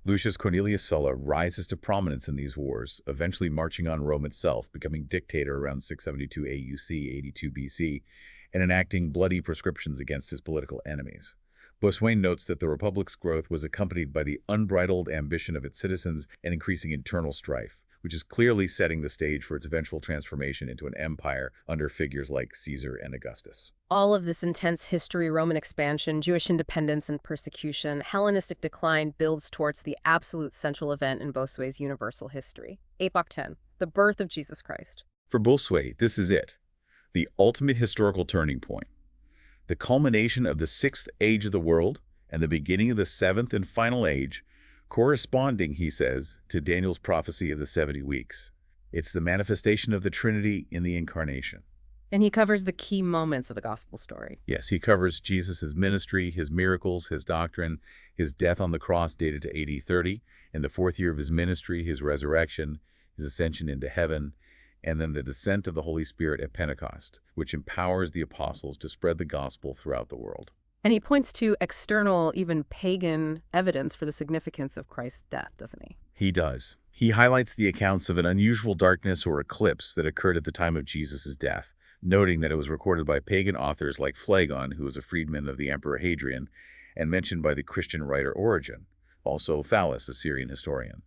Lucius Cornelius Sulla rises to prominence in these wars, eventually marching on Rome itself, becoming dictator around 672 AUC, 82 BC, and enacting bloody proscriptions against his political enemies. Bossuet notes that the Republic's growth was accompanied by the unbridled ambition of its citizens and increasing internal strife, which is clearly setting the stage for its eventual transformation into an empire under figures like Caesar and Augustus.
All of this intense history, Roman expansion, Jewish independence and persecution, Hellenistic decline builds towards the absolute central event in Bossuet's universal history. Epoch 10, the birth of Jesus Christ.
For Bossuet, this is it, the ultimate historical turning point, the culmination of the sixth age of the world and the beginning of the seventh and final age, corresponding, he says, to Daniel's prophecy of the 70 weeks. It's the manifestation of the Trinity in the Incarnation.
And he covers the key moments of the gospel story.
Yes, he covers Jesus' ministry, his miracles, his doctrine, his death on the cross dated to AD 30, in the fourth year of his ministry, his resurrection, his ascension into heaven, and then the descent of the Holy Spirit at Pentecost, which empowers the apostles to spread the gospel throughout the world.
And he points to external, even pagan, evidence for the significance of Christ's death, doesn't he?
He does. He highlights the accounts of an unusual darkness or eclipse that occurred at the time of Jesus' death, noting that it was recorded by pagan authors like Phlegon, who was a freedman of the Emperor Hadrian, and mentioned by the Christian writer Origen, also Thallus, a Syrian historian.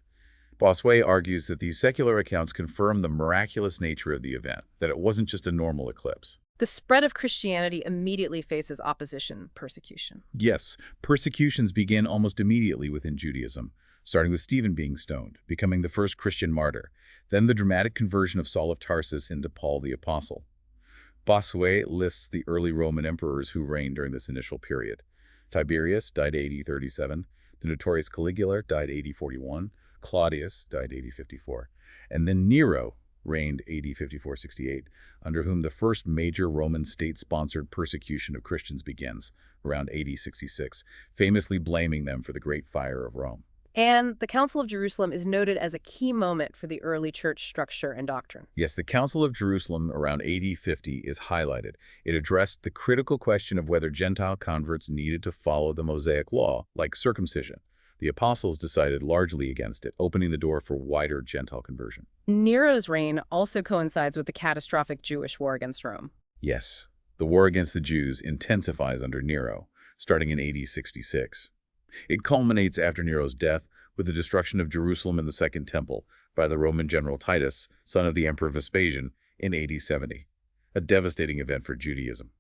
Bossuet argues that these secular accounts confirm the miraculous nature of the event, that it wasn't just a normal eclipse.
The spread of Christianity immediately faces opposition, persecution.
Yes, persecutions begin almost immediately within Judaism. starting with Stephen being stoned, becoming the first Christian martyr, then the dramatic conversion of Saul of Tarsus into Paul the Apostle. Bossuet lists the early Roman emperors who reigned during this initial period. Tiberius died AD 37, the notorious Caligula died AD 41, Claudius died AD 54, and then Nero reigned AD 54-68, under whom the first major Roman state-sponsored persecution of Christians begins, around AD 66, famously blaming them for the Great Fire of Rome.
And the Council of Jerusalem is noted as a key moment for the early church structure and doctrine.
Yes, the Council of Jerusalem around AD 50 is highlighted. It addressed the critical question of whether Gentile converts needed to follow the Mosaic law, like circumcision. The apostles decided largely against it, opening the door for wider Gentile conversion.
Nero's reign also coincides with the catastrophic Jewish war against Rome.
Yes, the war against the Jews intensifies under Nero, starting in AD 66. It culminates after Nero's death with the destruction of Jerusalem and the Second Temple by the Roman general Titus, son of the Emperor Vespasian, in AD 70, a devastating event for Judaism.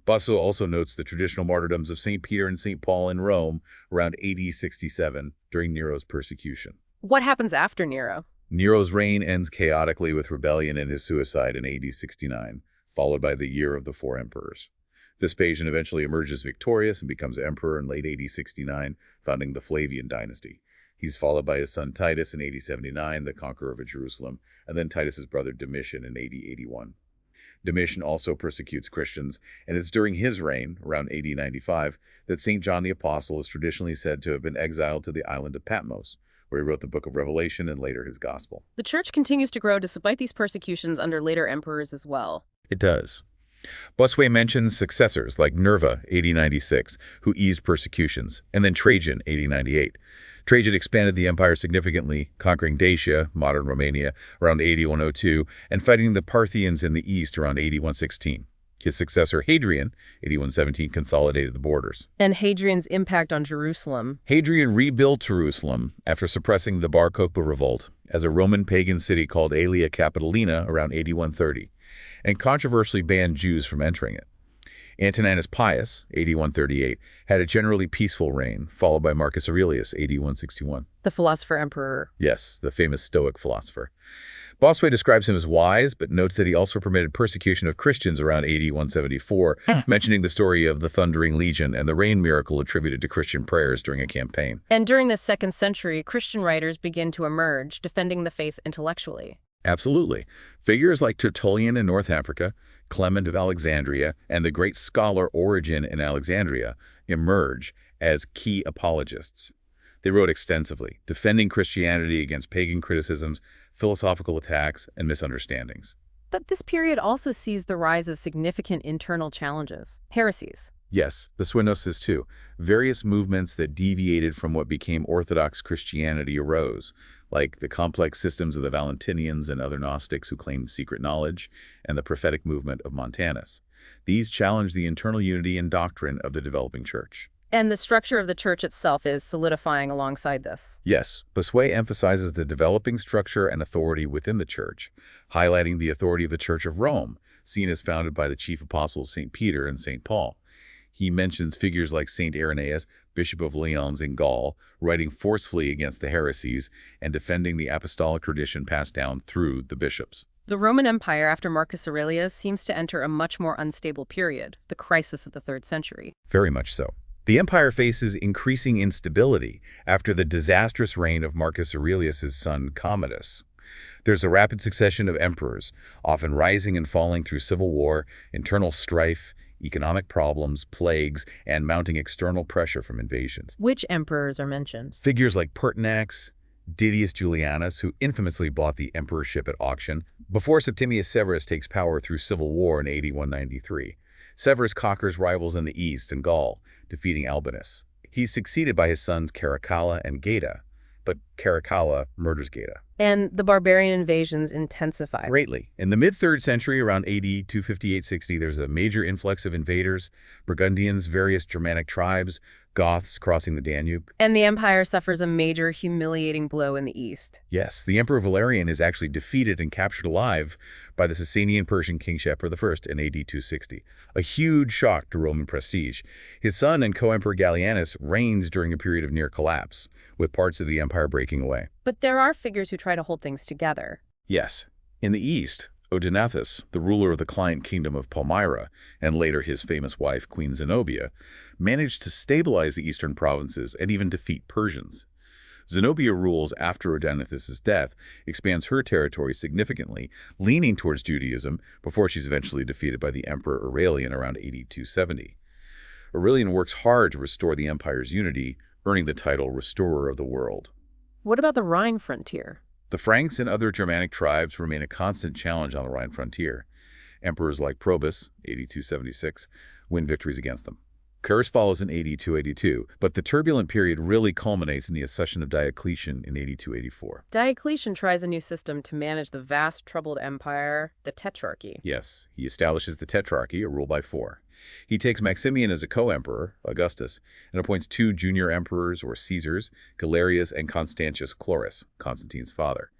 Bossuet also notes the traditional martyrdoms of St. Peter and St. Paul in Rome around AD 67 during Nero's persecution.
What happens after Nero?
Nero's reign ends chaotically with rebellion and his suicide in AD 69, followed by the Year of the Four Emperors. Vespasian eventually emerges victorious and becomes emperor in late AD 69, founding the Flavian dynasty. He's followed by his son Titus in AD 79, the conqueror of Jerusalem, and then Titus's brother Domitian in AD 81. Domitian also persecutes Christians, and it's during his reign, around AD 95, that St. John the Apostle is traditionally said to have been exiled to the island of Patmos, where he wrote the book of Revelation and later his gospel.
The church continues to grow despite these persecutions under later emperors as well.
It does. Bossuet mentions successors like Nerva, AD 96, who eased persecutions, and then Trajan, AD 98. Trajan expanded the empire significantly, conquering Dacia, modern Romania, around AD 102, and fighting the Parthians in the east around AD 116. His successor, Hadrian, AD 117, consolidated the borders.
And Hadrian's impact on Jerusalem.
Hadrian rebuilt Jerusalem after suppressing the Bar Kokhba revolt as a Roman pagan city called Aelia Capitolina around AD 130, and controversially banned Jews from entering it. Antoninus Pius, AD 138, had a generally peaceful reign, followed by Marcus Aurelius, AD 161.
The philosopher-emperor.
Yes, the famous Stoic philosopher. Bossuet describes him as wise, but notes that he also permitted persecution of Christians around AD 174, mentioning the story of the Thundering Legion and the rain miracle attributed to Christian prayers during a campaign.
And during the 2nd century, Christian writers begin to emerge, defending the faith intellectually.
Absolutely. Figures like Tertullian in North Africa, Clement of Alexandria, and the great scholar Origen in Alexandria emerge as key apologists. They wrote extensively, defending Christianity against pagan criticisms, philosophical attacks, and misunderstandings.
But this period also sees the rise of significant internal challenges, heresies.
Yes, the Swinnosis too. Various movements that deviated from what became Orthodox Christianity arose, like the complex systems of the Valentinians and other Gnostics who claimed secret knowledge, and the prophetic movement of Montanus. These challenged the internal unity and doctrine of the developing church.
And the structure of the church itself is solidifying alongside this.
Yes, Bossuet emphasizes the developing structure and authority within the church, highlighting the authority of the Church of Rome, seen as founded by the chief apostles St. Peter and St. Paul. He mentions figures like St. Irenaeus, Bishop of Lyons in Gaul, writing forcefully against the heresies and defending the apostolic tradition passed down through the bishops.
The Roman Empire after Marcus Aurelius seems to enter a much more unstable period, the crisis of the 3rd century.
Very much so. The empire faces increasing instability after the disastrous reign of Marcus Aurelius' son Commodus. There's a rapid succession of emperors, often rising and falling through civil war, internal strife, economic problems, plagues, and mounting external pressure from invasions.
Which emperors are mentioned?
Figures like Pertinax, Didius Julianus, who infamously bought the emperorship at auction, before Septimius Severus takes power through civil war in AD 193. Severus conquers rivals in the east and Gaul, defeating Albinus. He's succeeded by his sons Caracalla and Geta, but Caracalla murders Geta.
And the barbarian invasions intensify.
Greatly. In the mid-3rd century, around AD 258-60, there's a major influx of invaders, Burgundians, various Germanic tribes, Goths crossing the Danube.
And the empire suffers a major, humiliating blow in the east.
Yes, the Emperor Valerian is actually defeated and captured alive by the Sasanian Persian King Shepard I in AD 260. A huge shock to Roman prestige. His son and co-emperor Gallienus reigns during a period of near collapse, with parts of the empire breaking away.
But there are figures who try to hold things together.
Yes, in the east, Odenathus, the ruler of the client kingdom of Palmyra, and later his famous wife, Queen Zenobia, managed to stabilize the eastern provinces and even defeat Persians. Zenobia rules after Odenathus' death, expands her territory significantly, leaning towards Judaism before she's eventually defeated by the Emperor Aurelian around AD 270. Aurelian works hard to restore the empire's unity, earning the title Restorer of the World.
What about the Rhine frontier?
The Franks and other Germanic tribes remain a constant challenge on the Rhine frontier. Emperors like Probus, AD 276, win victories against them. Curse follows in AD 282, but the turbulent period really culminates in the accession of Diocletian in AD 284.
Diocletian tries a new system to manage the vast troubled empire, the Tetrarchy.
Yes, he establishes the Tetrarchy, a rule by four. He takes Maximian as a co-emperor, Augustus, and appoints two junior emperors or Caesars, Galerius and Constantius Chlorus, Constantine's father.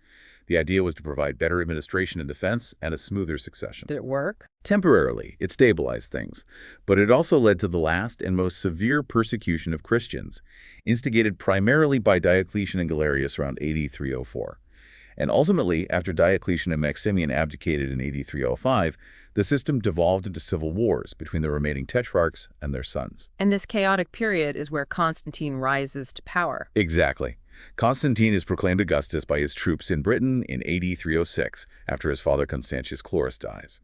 The idea was to provide better administration and defense and a smoother succession.
Did it work?
Temporarily, it stabilized things, but it also led to the last and most severe persecution of Christians, instigated primarily by Diocletian and Galerius around AD 304. And ultimately, after Diocletian and Maximian abdicated in AD 305, the system devolved into civil wars between the remaining tetrarchs and their sons.
And this chaotic period is where Constantine rises to power.
Exactly. Constantine is proclaimed Augustus by his troops in Britain in AD 306, after his father Constantius Chlorus dies.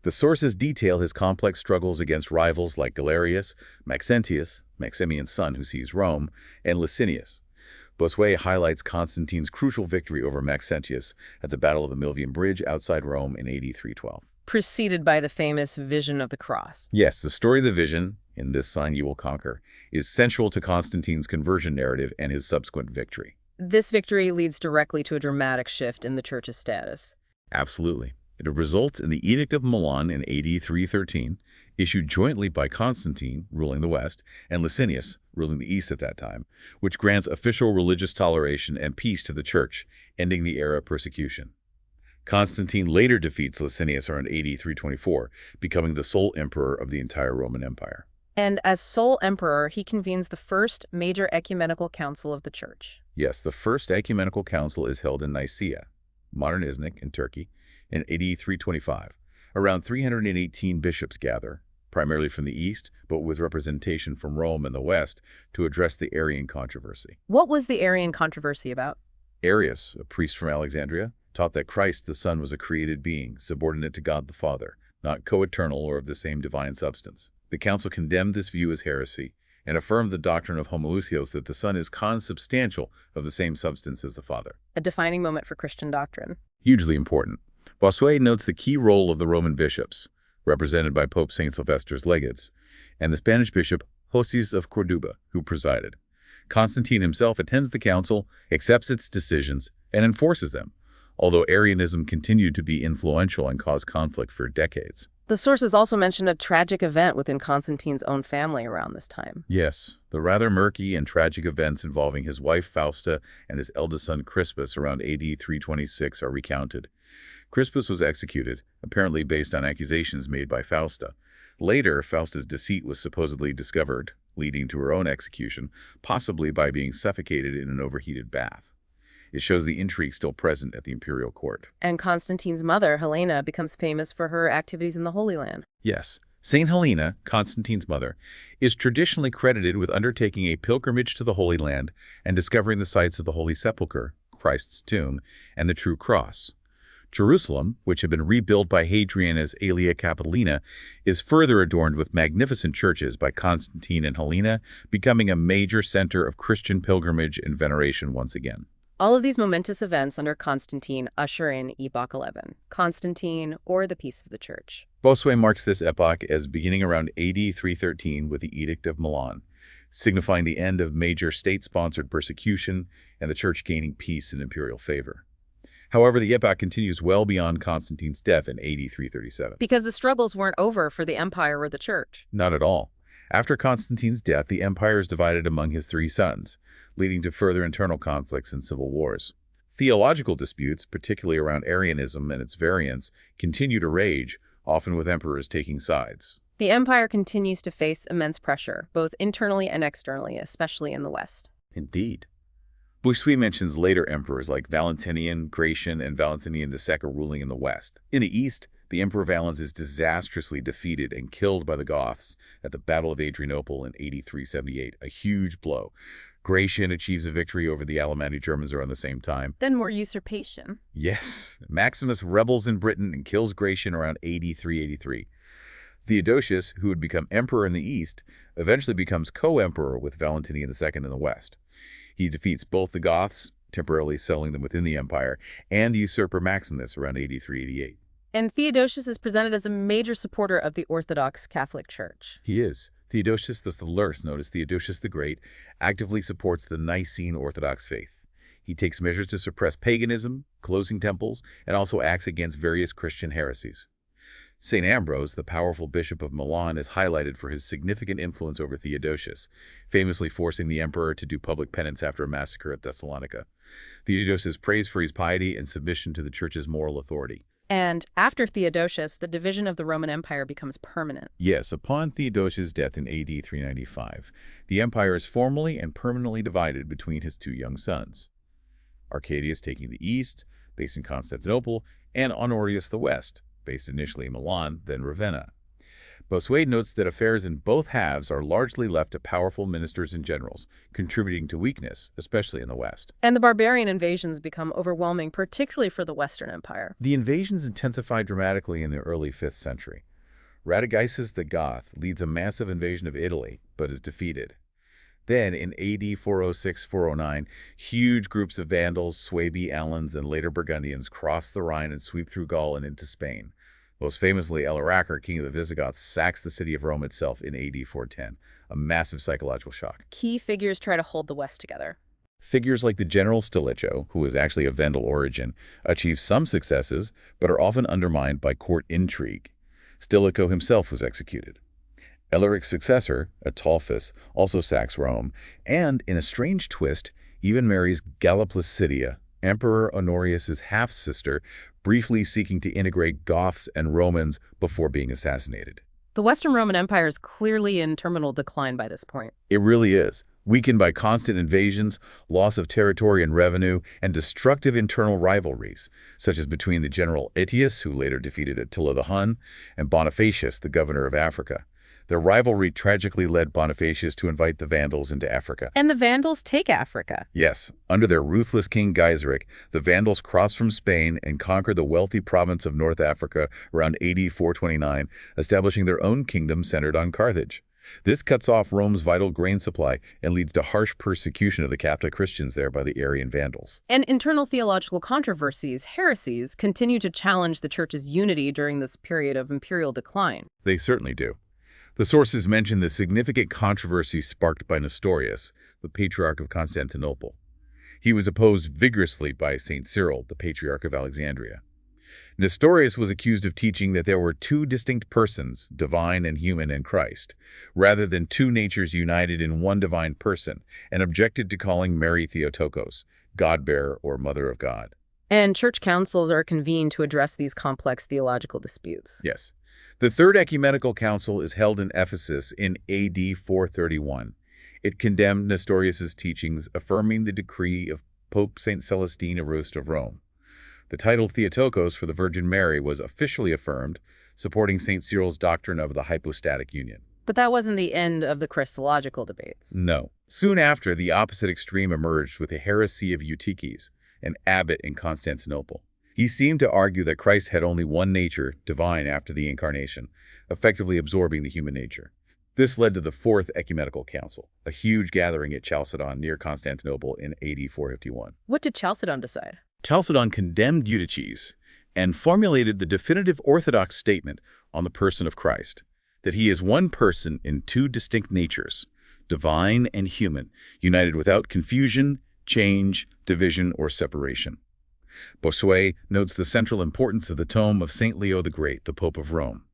The sources detail his complex struggles against rivals like Galerius, Maxentius, Maximian's son who seized Rome, and Licinius. Bossuet highlights Constantine's crucial victory over Maxentius at the Battle of the Milvian Bridge outside Rome in AD 312.
Preceded by the famous Vision of the Cross.
Yes, the story of the vision, "In this sign you will conquer," is central to Constantine's conversion narrative and his subsequent victory.
This victory leads directly to a dramatic shift in the church's status.
Absolutely. It results in the Edict of Milan in AD 313, issued jointly by Constantine, ruling the West, and Licinius, ruling the East at that time, which grants official religious toleration and peace to the Church, ending the era of persecution. Constantine later defeats Licinius around AD 324, becoming the sole emperor of the entire Roman Empire.
And as sole emperor, he convenes the first major ecumenical council of the Church.
Yes, the first ecumenical council is held in Nicaea, modern Iznik in Turkey, in AD 325. Around 318 bishops gather, primarily from the East, but with representation from Rome and the West, to address the Arian controversy.
What was the Arian controversy about?
Arius, a priest from Alexandria, taught that Christ the Son was a created being, subordinate to God the Father, not co-eternal or of the same divine substance. The council condemned this view as heresy and affirmed the doctrine of homoousios that the Son is consubstantial of the same substance as the Father.
A defining moment for Christian doctrine.
Hugely important. Bossuet notes the key role of the Roman bishops, represented by Pope St. Sylvester's legates, and the Spanish bishop Josés of Corduba, who presided. Constantine himself attends the council, accepts its decisions, and enforces them, although Arianism continued to be influential and caused conflict for decades.
The sources also mention a tragic event within Constantine's own family around this time.
Yes, the rather murky and tragic events involving his wife Fausta and his eldest son Crispus around AD 326 are recounted. Crispus was executed, apparently based on accusations made by Fausta. Later, Fausta's deceit was supposedly discovered, leading to her own execution, possibly by being suffocated in an overheated bath. It shows the intrigue still present at the imperial court.
And Constantine's mother, Helena, becomes famous for her activities in the Holy Land.
Yes, Saint Helena, Constantine's mother, is traditionally credited with undertaking a pilgrimage to the Holy Land and discovering the sites of the Holy Sepulchre, Christ's tomb, and the true cross. Jerusalem, which had been rebuilt by Hadrian as Aelia Capitolina, is further adorned with magnificent churches by Constantine and Helena, becoming a major center of Christian pilgrimage and veneration once again.
All of these momentous events under Constantine usher in Epoch 11, Constantine, or the Peace of the Church.
Bossuet marks this epoch as beginning around AD 313 with the Edict of Milan, signifying the end of major state-sponsored persecution and the Church gaining peace and imperial favor. However, the epoch continues well beyond Constantine's death in AD 337.
Because the struggles weren't over for the empire or the Church.
Not at all. After Constantine's death, the empire is divided among his three sons, leading to further internal conflicts and civil wars. Theological disputes, particularly around Arianism and its variants, continue to rage, often with emperors taking sides.
The empire continues to face immense pressure, both internally and externally, especially in the West.
Indeed. Bossuet mentions later emperors like Valentinian, Gratian, and Valentinian II ruling in the West. In the East, the Emperor Valens is disastrously defeated and killed by the Goths at the Battle of Adrianople in AD 378, a huge blow. Gratian achieves a victory over the Alemanni Germans around the same time.
Then more usurpation.
Yes, Maximus rebels in Britain and kills Gratian around AD 383. Theodosius, who would become emperor in the East, eventually becomes co-emperor with Valentinian II in the West. He defeats both the Goths, temporarily settling them within the empire, and the usurper Maximus around AD 388.
And Theodosius is presented as a major supporter of the Orthodox Catholic Church.
He is. Theodosius the Third, known as Theodosius the Great, actively supports the Nicene Orthodox faith. He takes measures to suppress paganism, closing temples, and also acts against various Christian heresies. St. Ambrose, the powerful bishop of Milan, is highlighted for his significant influence over Theodosius, famously forcing the emperor to do public penance after a massacre at Thessalonica. Theodosius is praised for his piety and submission to the church's moral authority.
And after Theodosius, the division of the Roman Empire becomes permanent.
Yes, upon Theodosius' death in AD 395, the empire is formally and permanently divided between his two young sons. Arcadius taking the east, based in Constantinople, and Honorius the west, based initially in Milan, then Ravenna. Bossuet notes that affairs in both halves are largely left to powerful ministers and generals, contributing to weakness, especially in the West.
And the barbarian invasions become overwhelming, particularly for the Western Empire.
The invasions intensified dramatically in the early 5th century. Radagaisus the Goth leads a massive invasion of Italy, but is defeated. Then, in AD 406-409, huge groups of Vandals, Suebi, Alans, and later Burgundians cross the Rhine and sweep through Gaul and into Spain. Most famously, Alaric, king of the Visigoths, sacks the city of Rome itself in AD 410, a massive psychological shock.
Key figures try to hold the West together.
Figures like the general Stilicho, who is actually of Vandal origin, achieve some successes, but are often undermined by court intrigue. Stilicho himself was executed. Alaric's successor, Ataulfus, also sacks Rome, and, in a strange twist, even marries Galla Placidia, Emperor Honorius' half-sister, briefly seeking to integrate Goths and Romans before being assassinated.
The Western Roman Empire is clearly in terminal decline by this point.
It really is, weakened by constant invasions, loss of territory and revenue, and destructive internal rivalries, such as between the general Aetius, who later defeated Attila the Hun, and Bonifacius, the governor of Africa. Their rivalry tragically led Bonifacius to invite the Vandals into Africa.
And the Vandals take Africa.
Yes, under their ruthless king Gaiseric, the Vandals cross from Spain and conquer the wealthy province of North Africa around AD 429, establishing their own kingdom centered on Carthage. This cuts off Rome's vital grain supply and leads to harsh persecution of the Catholic Christians there by the Arian Vandals.
And internal theological controversies, heresies, continue to challenge the Church's unity during this period of imperial decline.
They certainly do. The sources mention the significant controversy sparked by Nestorius, the Patriarch of Constantinople. He was opposed vigorously by St. Cyril, the Patriarch of Alexandria. Nestorius was accused of teaching that there were two distinct persons, divine and human, in Christ, rather than two natures united in one divine person, and objected to calling Mary Theotokos, God-bearer or Mother of God.
And church councils are convened to address these complex theological disputes.
Yes. The Third Ecumenical Council is held in Ephesus in AD 431. It condemned Nestorius' teachings, affirming the decree of Pope St. Celestine Arrest of Rome. The title Theotokos for the Virgin Mary was officially affirmed, supporting St. Cyril's doctrine of the hypostatic union.
But that wasn't the end of the Christological debates.
No. Soon after, the opposite extreme emerged with the heresy of Eutyches, an abbot in Constantinople. He seemed to argue that Christ had only one nature, divine, after the Incarnation, effectively absorbing the human nature. This led to the Fourth Ecumenical Council, a huge gathering at Chalcedon near Constantinople in AD 451.
What did Chalcedon decide?
Chalcedon condemned Eutyches and formulated the definitive orthodox statement on the person of Christ, that he is one person in two distinct natures, divine and human, united without confusion, change, division, or separation. Bossuet notes the central importance of the tome of St. Leo the Great, the Pope of Rome.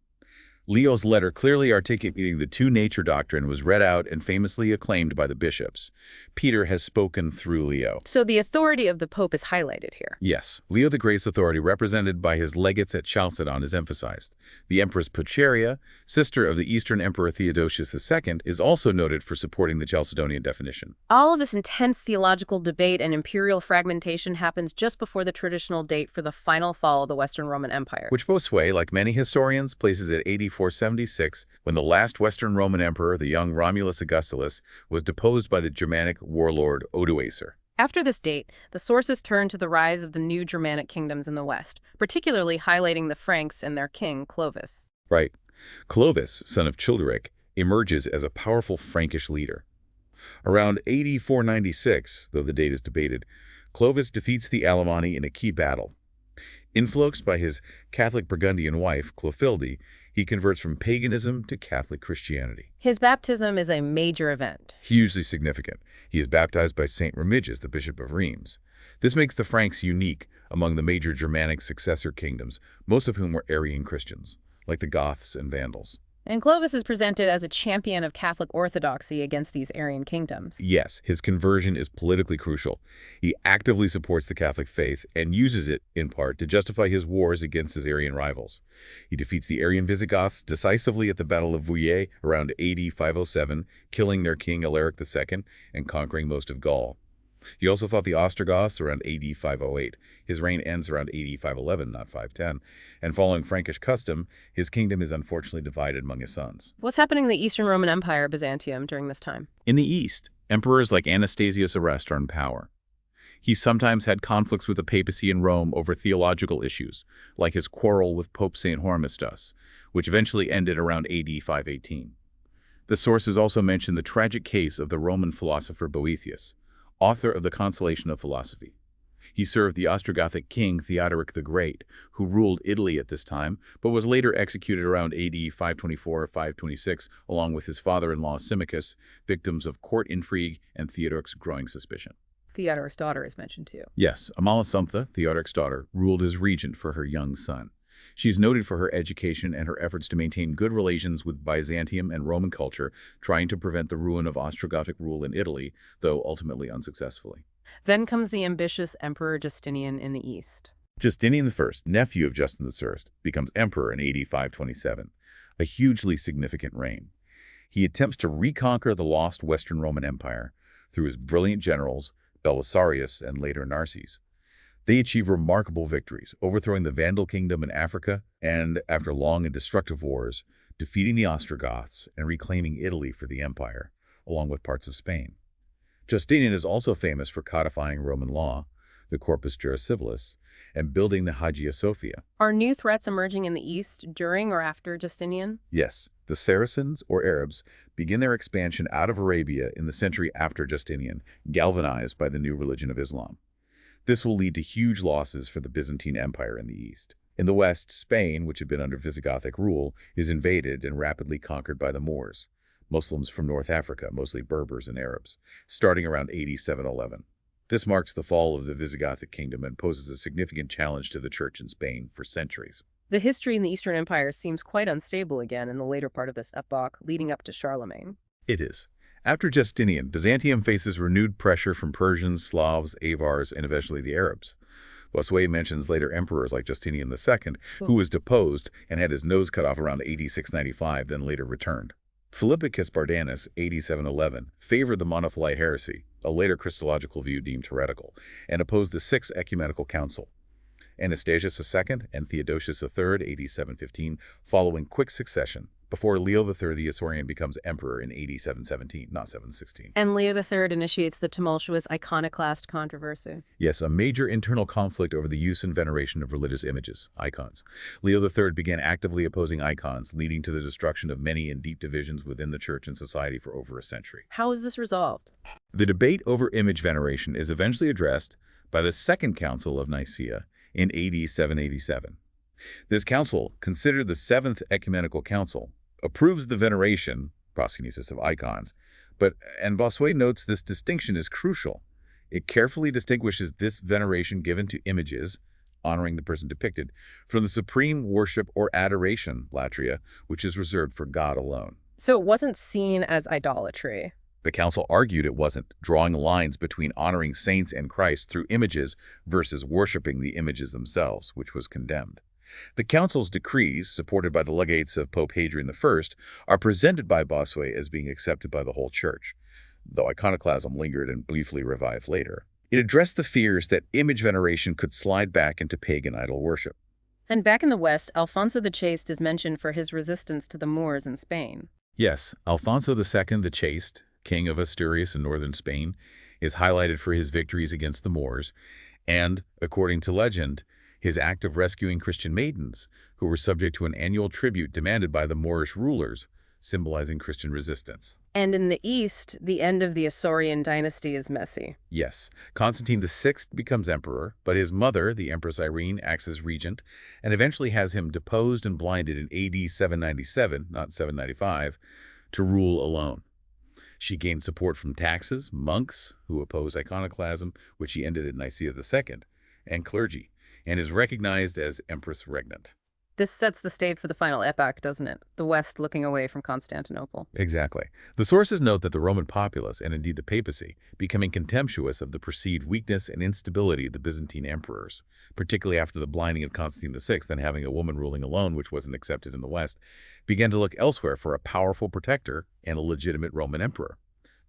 Leo's letter clearly articulating the two-nature doctrine was read out and famously acclaimed by the bishops. Peter has spoken through Leo.
So the authority of the Pope is highlighted here.
Yes, Leo the Great's authority represented by his legates at Chalcedon is emphasized. The Empress Pulcheria, sister of the Eastern Emperor Theodosius II, is also noted for supporting the Chalcedonian definition.
All of this intense theological debate and imperial fragmentation happens just before the traditional date for the final fall of the Western Roman Empire.
Which Bossuet, like many historians, places at AD 476, when the last Western Roman emperor, the young Romulus Augustulus, was deposed by the Germanic warlord Odoacer.
After this date, the sources turn to the rise of the new Germanic kingdoms in the West, particularly highlighting the Franks and their king, Clovis.
Right. Clovis, son of Childeric, emerges as a powerful Frankish leader. Around AD 496, though the date is debated, Clovis defeats the Alemanni in a key battle. Influenced by his Catholic Burgundian wife, Clotilde, he converts from paganism to Catholic Christianity.
His baptism is a major event.
Hugely significant. He is baptized by Saint Remigius, the Bishop of Reims. This makes the Franks unique among the major Germanic successor kingdoms, most of whom were Arian Christians, like the Goths and Vandals.
And Clovis is presented as a champion of Catholic orthodoxy against these Arian kingdoms.
Yes, his conversion is politically crucial. He actively supports the Catholic faith and uses it, in part, to justify his wars against his Arian rivals. He defeats the Arian Visigoths decisively at the Battle of Vouillé around AD 507, killing their king Alaric II and conquering most of Gaul. He also fought the Ostrogoths around AD 508. His reign ends around AD 511, not 510. And following Frankish custom, his kingdom is unfortunately divided among his sons.
What's happening in the Eastern Roman Empire, Byzantium, during this time?
In the East, emperors like Anastasius Orest are in power. He sometimes had conflicts with the papacy in Rome over theological issues, like his quarrel with Pope St. Hormisdas, which eventually ended around AD 518. The sources also mention the tragic case of the Roman philosopher Boethius, author of the Consolation of Philosophy. He served the Ostrogothic king Theodoric the Great, who ruled Italy at this time, but was later executed around AD 524 or 526, along with his father-in-law Symmachus, victims of court intrigue and Theodoric's growing suspicion.
Theodoric's daughter is mentioned too.
Yes, Amalasuntha, Theodoric's daughter, ruled as regent for her young son. She is noted for her education and her efforts to maintain good relations with Byzantium and Roman culture, trying to prevent the ruin of Ostrogothic rule in Italy, though ultimately unsuccessfully.
Then comes the ambitious Emperor Justinian in the East.
Justinian I, nephew of Justin I, becomes emperor in AD 527, a hugely significant reign. He attempts to reconquer the lost Western Roman Empire through his brilliant generals, Belisarius and later Narses. They achieve remarkable victories, overthrowing the Vandal kingdom in Africa and, after long and destructive wars, defeating the Ostrogoths and reclaiming Italy for the empire, along with parts of Spain. Justinian is also famous for codifying Roman law, the Corpus Juris Civilis, and building the Hagia Sophia.
Are new threats emerging in the East during or after Justinian?
Yes, the Saracens, or Arabs, begin their expansion out of Arabia in the century after Justinian, galvanized by the new religion of Islam. This will lead to huge losses for the Byzantine Empire in the East. In the West, Spain, which had been under Visigothic rule, is invaded and rapidly conquered by the Moors, Muslims from North Africa, mostly Berbers and Arabs, starting around AD 711. This marks the fall of the Visigothic kingdom and poses a significant challenge to the church in Spain for centuries.
The history in the Eastern Empire seems quite unstable again in the later part of this epoch, leading up to Charlemagne.
It is. After Justinian, Byzantium faces renewed pressure from Persians, Slavs, Avars, and eventually the Arabs. Bossuet mentions later emperors like Justinian II, who was deposed and had his nose cut off around AD 695, then later returned. Philippicus Bardanus, AD 711, favored the Monothelite heresy, a later Christological view deemed heretical, and opposed the Sixth Ecumenical Council. Anastasius II and Theodosius III, AD 715, follow in quick succession, before Leo III the Isaurian becomes emperor in AD 717, not 716.
And Leo III initiates the tumultuous iconoclast controversy.
Yes, a major internal conflict over the use and veneration of religious images, icons. Leo III began actively opposing icons, leading to the destruction of many and deep divisions within the church and society for over a century.
How is this resolved?
The debate over image veneration is eventually addressed by the Second Council of Nicaea in AD 787. This council, considered the Seventh Ecumenical Council, approves the veneration, proskynesis of icons, and Bossuet notes this distinction is crucial. It carefully distinguishes this veneration given to images, honoring the person depicted, from the supreme worship or adoration, latria, which is reserved for God alone.
So it wasn't seen as idolatry.
The council argued it wasn't, drawing lines between honoring saints and Christ through images versus worshiping the images themselves, which was condemned. The council's decrees, supported by the legates of Pope Hadrian I, are presented by Bossuet as being accepted by the whole church, though iconoclasm lingered and briefly revived later. It addressed the fears that image veneration could slide back into pagan idol worship.
And back in the West, Alfonso the Chaste is mentioned for his resistance to the Moors in Spain.
Yes, Alfonso II the Chaste, king of Asturias in northern Spain, is highlighted for his victories against the Moors and, according to legend, his act of rescuing Christian maidens who were subject to an annual tribute demanded by the Moorish rulers, symbolizing Christian resistance.
And in the East, the end of the Isaurian dynasty is messy.
Yes, Constantine VI becomes emperor, but his mother, the Empress Irene, acts as regent and eventually has him deposed and blinded in AD 797, not 795, to rule alone. She gained support from taxes, monks, who oppose iconoclasm, which she ended at Nicaea II, and clergy, and is recognized as Empress Regnant.
This sets the stage for the final epoch, doesn't it? The West looking away from Constantinople.
Exactly. The sources note that the Roman populace, and indeed the papacy, becoming contemptuous of the perceived weakness and instability of the Byzantine emperors, particularly after the blinding of Constantine VI and having a woman ruling alone, which wasn't accepted in the West, began to look elsewhere for a powerful protector and a legitimate Roman emperor.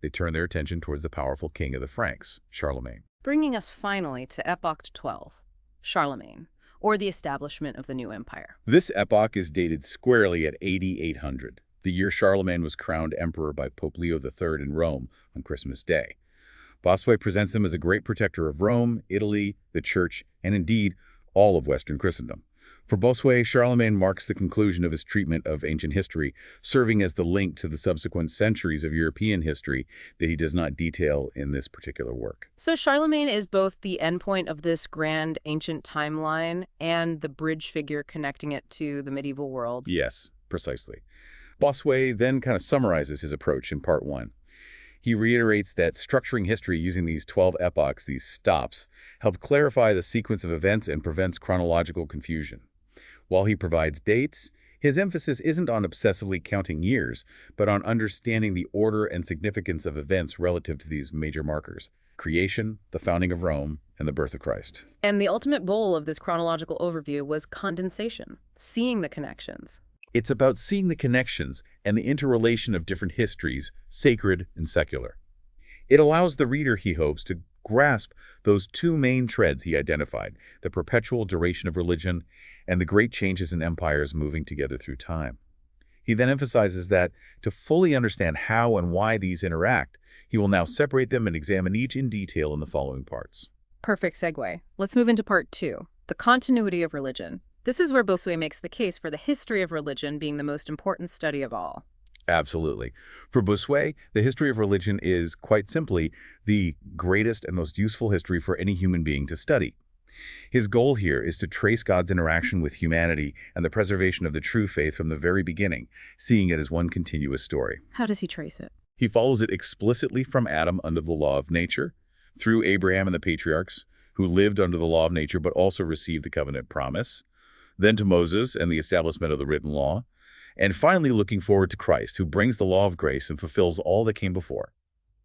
They turned their attention towards the powerful king of the Franks, Charlemagne.
Bringing us finally to Epoch 12, Charlemagne, or the establishment of the new empire.
This epoch is dated squarely at AD 800, the year Charlemagne was crowned emperor by Pope Leo III in Rome on Christmas Day. Bossuet presents him as a great protector of Rome, Italy, the Church, and indeed, all of Western Christendom. For Bossuet, Charlemagne marks the conclusion of his treatment of ancient history, serving as the link to the subsequent centuries of European history that he does not detail in this particular work.
So Charlemagne is both the endpoint of this grand ancient timeline and the bridge figure connecting it to the medieval world.
Yes, precisely. Bossuet then kind of summarizes his approach in part 1. He reiterates that structuring history using these 12 epochs, these stops, helped clarify the sequence of events and prevents chronological confusion. While he provides dates, his emphasis isn't on obsessively counting years, but on understanding the order and significance of events relative to these major markers: creation, the founding of Rome, and the birth of Christ.
And the ultimate goal of this chronological overview was condensation, seeing the connections.
It's about seeing the connections and the interrelation of different histories, sacred and secular. It allows the reader, he hopes, to grasp those two main threads he identified: the perpetual duration of religion and the great changes in empires moving together through time. He then emphasizes that to fully understand how and why these interact, he will now separate them and examine each in detail in the following parts.
Perfect segue. Let's move into part 2, the continuity of religion. This is where Bossuet makes the case for the history of religion being the most important study of all.
Absolutely. For Bossuet, the history of religion is, quite simply, the greatest and most useful history for any human being to study. His goal here is to trace God's interaction with humanity and the preservation of the true faith from the very beginning, seeing it as one continuous story.
How does he trace it?
He follows it explicitly from Adam under the law of nature, through Abraham and the patriarchs, who lived under the law of nature but also received the covenant promise, then to Moses and the establishment of the written law, and finally looking forward to Christ, who brings the law of grace and fulfills all that came before.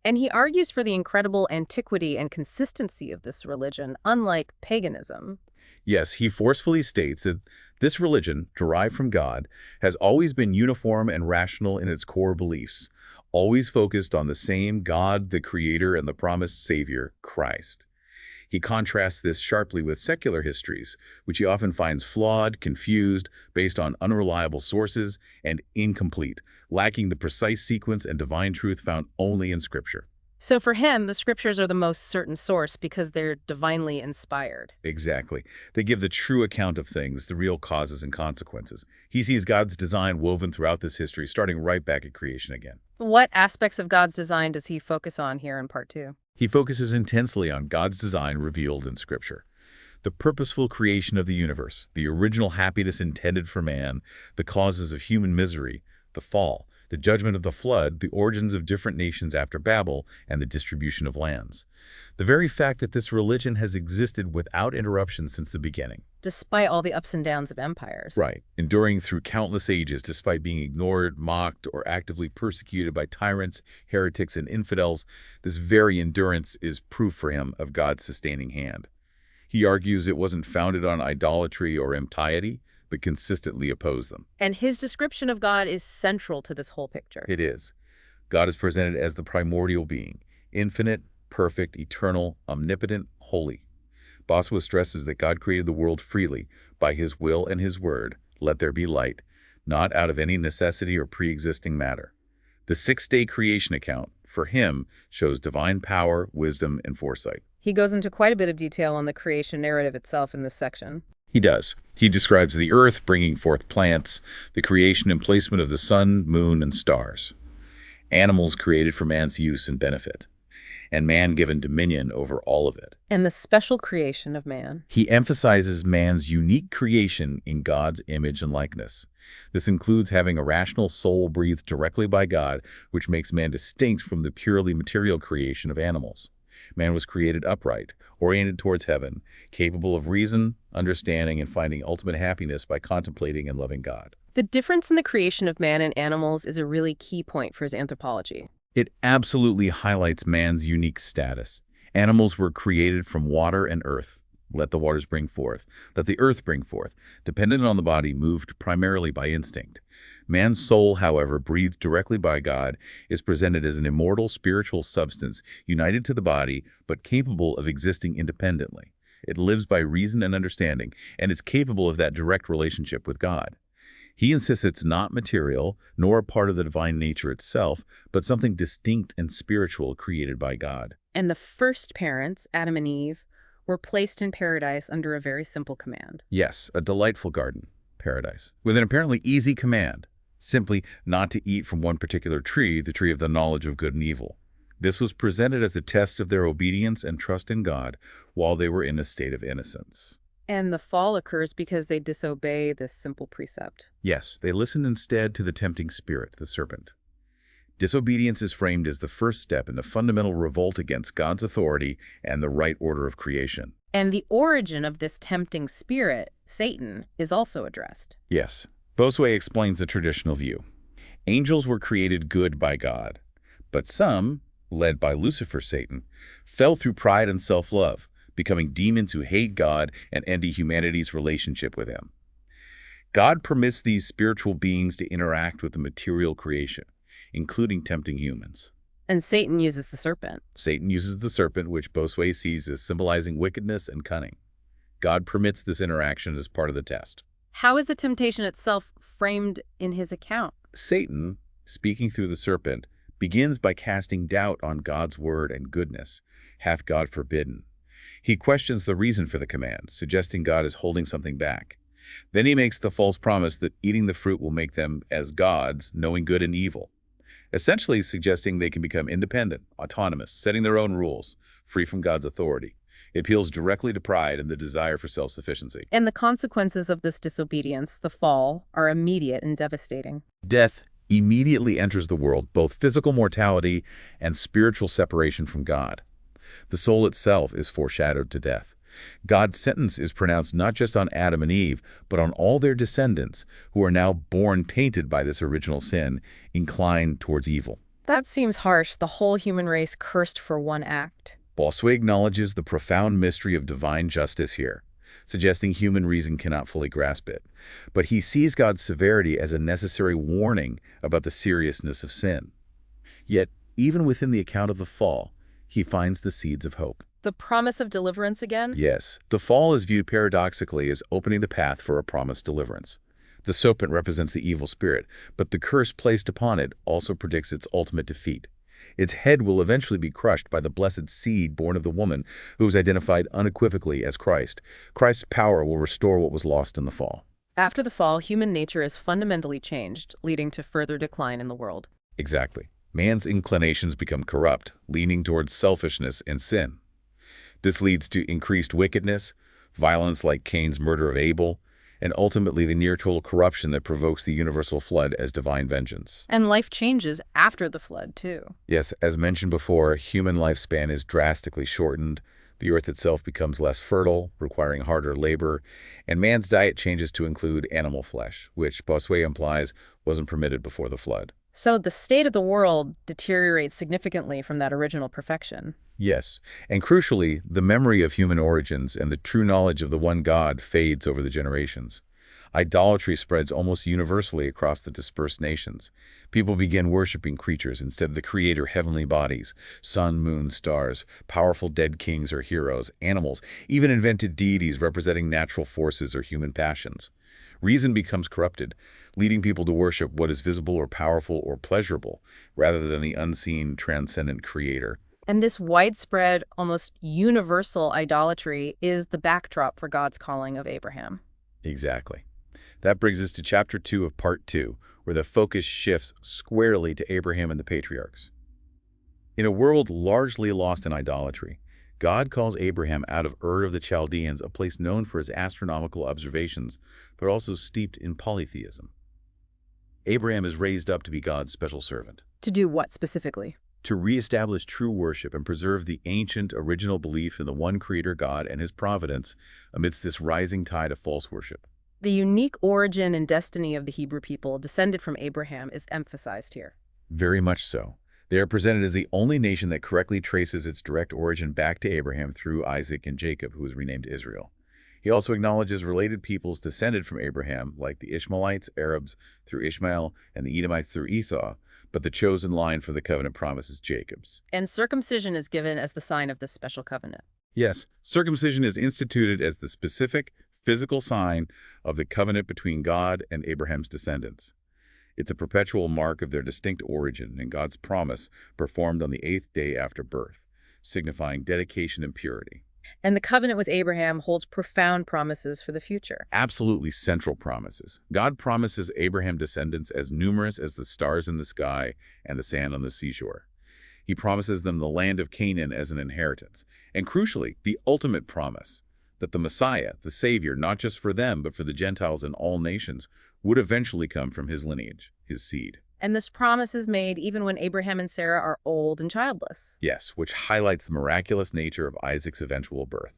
And he argues for the incredible antiquity and consistency of this religion, unlike paganism.
Yes, he forcefully states that this religion, derived from God, has always been uniform and rational in its core beliefs, always focused on the same God, the Creator, and the promised Savior, Christ. He contrasts this sharply with secular histories, which he often finds flawed, confused, based on unreliable sources, and incomplete, lacking the precise sequence and divine truth found only in Scripture.
So for him, the scriptures are the most certain source because they're divinely inspired.
Exactly. They give the true account of things, the real causes and consequences. He sees God's design woven throughout this history, starting right back at creation again.
What aspects of God's design does he focus on here in part 2?
He focuses intensely on God's design revealed in Scripture. The purposeful creation of the universe, the original happiness intended for man, the causes of human misery, the fall, the judgment of the flood, the origins of different nations after Babel, and the distribution of lands. The very fact that this religion has existed without interruption since the beginning.
Despite all the ups and downs of empires.
Right, enduring through countless ages despite being ignored, mocked, or actively persecuted by tyrants, heretics, and infidels, this very endurance is proof for him of God's sustaining hand. He argues it wasn't founded on idolatry or impiety, but consistently opposed them.
And his description of God is central to this whole picture.
It is. God is presented as the primordial being, infinite, perfect, eternal, omnipotent, holy. Bossuet stresses that God created the world freely, by his will and his word, let there be light, not out of any necessity or pre-existing matter. The six-day creation account, for him, shows divine power, wisdom, and foresight.
He goes into quite a bit of detail on the creation narrative itself in this section.
He does. He describes the earth bringing forth plants, the creation and placement of the sun, moon, and stars, animals created for man's use and benefit, and man given dominion over all of it.
And the special creation of man.
He emphasizes man's unique creation in God's image and likeness. This includes having a rational soul breathed directly by God, which makes man distinct from the purely material creation of animals. Man was created upright, oriented towards heaven, capable of reason, understanding, and finding ultimate happiness by contemplating and loving God.
The difference in the creation of man and animals is a really key point for his anthropology.
It absolutely highlights man's unique status. Animals were created from water and earth. Let the waters bring forth. Let the earth bring forth. Dependent on the body, moved primarily by instinct. Man's soul, however, breathed directly by God, is presented as an immortal spiritual substance united to the body, but capable of existing independently. It lives by reason and understanding, and is capable of that direct relationship with God. He insists it's not material, nor a part of the divine nature itself, but something distinct and spiritual created by God.
And the first parents, Adam and Eve, were placed in paradise under a very simple command.
Yes, a delightful garden, paradise, with an apparently easy command. Simply not to eat from one particular tree, the tree of the knowledge of good and evil. This was presented as a test of their obedience and trust in God while they were in a state of innocence.
And the fall occurs because they disobey this simple precept.
Yes, they listened instead to the tempting spirit, the serpent. Disobedience is framed as the first step in the fundamental revolt against God's authority and the right order of creation.
And the origin of this tempting spirit, Satan, is also addressed.
Yes. Bossuet explains the traditional view. Angels were created good by God, but some, led by Lucifer, Satan, fell through pride and self-love, becoming demons who hate God and envy humanity's relationship with him. God permits these spiritual beings to interact with the material creation, including tempting humans.
And Satan uses the serpent.
Satan uses the serpent, which Bossuet sees as symbolizing wickedness and cunning. God permits this interaction as part of the test.
How is the temptation itself framed in his account?
Satan, speaking through the serpent, begins by casting doubt on God's word and goodness. Hath God forbidden? He questions the reason for the command, suggesting God is holding something back. Then he makes the false promise that eating the fruit will make them as gods, knowing good and evil, essentially suggesting they can become independent, autonomous, setting their own rules, free from God's authority. It appeals directly to pride and the desire for self-sufficiency.
And the consequences of this disobedience, the fall, are immediate and devastating.
Death immediately enters the world, both physical mortality and spiritual separation from God. The soul itself is foreshadowed to death. God's sentence is pronounced not just on Adam and Eve, but on all their descendants, who are now born tainted by this original sin, inclined towards evil.
That seems harsh, the whole human race cursed for one act.
Bossuet acknowledges the profound mystery of divine justice here, suggesting human reason cannot fully grasp it. But he sees God's severity as a necessary warning about the seriousness of sin. Yet, even within the account of the fall, he finds the seeds of hope.
The promise of deliverance again?
Yes, the fall is viewed paradoxically as opening the path for a promised deliverance. The serpent represents the evil spirit, but the curse placed upon it also predicts its ultimate defeat. Its head will eventually be crushed by the blessed seed born of the woman, who is identified unequivocally as Christ. Christ's power will restore what was lost in the fall.
After the fall, human nature is fundamentally changed, leading to further decline in the world.
Exactly. Man's inclinations become corrupt, leaning towards selfishness and sin. This leads to increased wickedness, violence like Cain's murder of Abel, and ultimately the near-total corruption that provokes the universal flood as divine vengeance.
And life changes after the flood, too.
Yes, as mentioned before, human lifespan is drastically shortened, the earth itself becomes less fertile, requiring harder labor, and man's diet changes to include animal flesh, which Bossuet implies wasn't permitted before the flood.
So the state of the world deteriorates significantly from that original perfection.
Yes, and crucially, the memory of human origins and the true knowledge of the one God fades over the generations. Idolatry spreads almost universally across the dispersed nations. People begin worshiping creatures instead of the creator heavenly bodies, sun, moon, stars, powerful dead kings or heroes, animals, even invented deities representing natural forces or human passions. Reason becomes corrupted, leading people to worship what is visible or powerful or pleasurable, rather than the unseen, transcendent creator.
And this widespread, almost universal idolatry is the backdrop for God's calling of Abraham.
Exactly. That brings us to Chapter 2 of Part 2, where the focus shifts squarely to Abraham and the patriarchs. In a world largely lost in idolatry, God calls Abraham out of Ur of the Chaldeans, a place known for its astronomical observations, but also steeped in polytheism. Abraham is raised up to be God's special servant.
To do what specifically?
To reestablish true worship and preserve the ancient original belief in the one creator God and his providence amidst this rising tide of false worship.
The unique origin and destiny of the Hebrew people descended from Abraham is emphasized here.
Very much so. They are presented as the only nation that correctly traces its direct origin back to Abraham through Isaac and Jacob, who was renamed Israel. He also acknowledges related peoples descended from Abraham, like the Ishmaelites, Arabs through Ishmael, and the Edomites through Esau, but the chosen line for the covenant promise is Jacob's.
And circumcision is given as the sign of this special covenant.
Yes, circumcision is instituted as the specific, physical sign of the covenant between God and Abraham's descendants. It's a perpetual mark of their distinct origin and God's promise performed on the 8th day after birth, signifying dedication and purity.
And the covenant with Abraham holds profound promises for the future.
Absolutely central promises. God promises Abraham descendants as numerous as the stars in the sky and the sand on the seashore. He promises them the land of Canaan as an inheritance. And crucially, the ultimate promise, that the Messiah, the Savior, not just for them, but for the Gentiles and all nations, would eventually come from his lineage, his seed.
And this promise is made even when Abraham and Sarah are old and childless.
Yes, which highlights the miraculous nature of Isaac's eventual birth.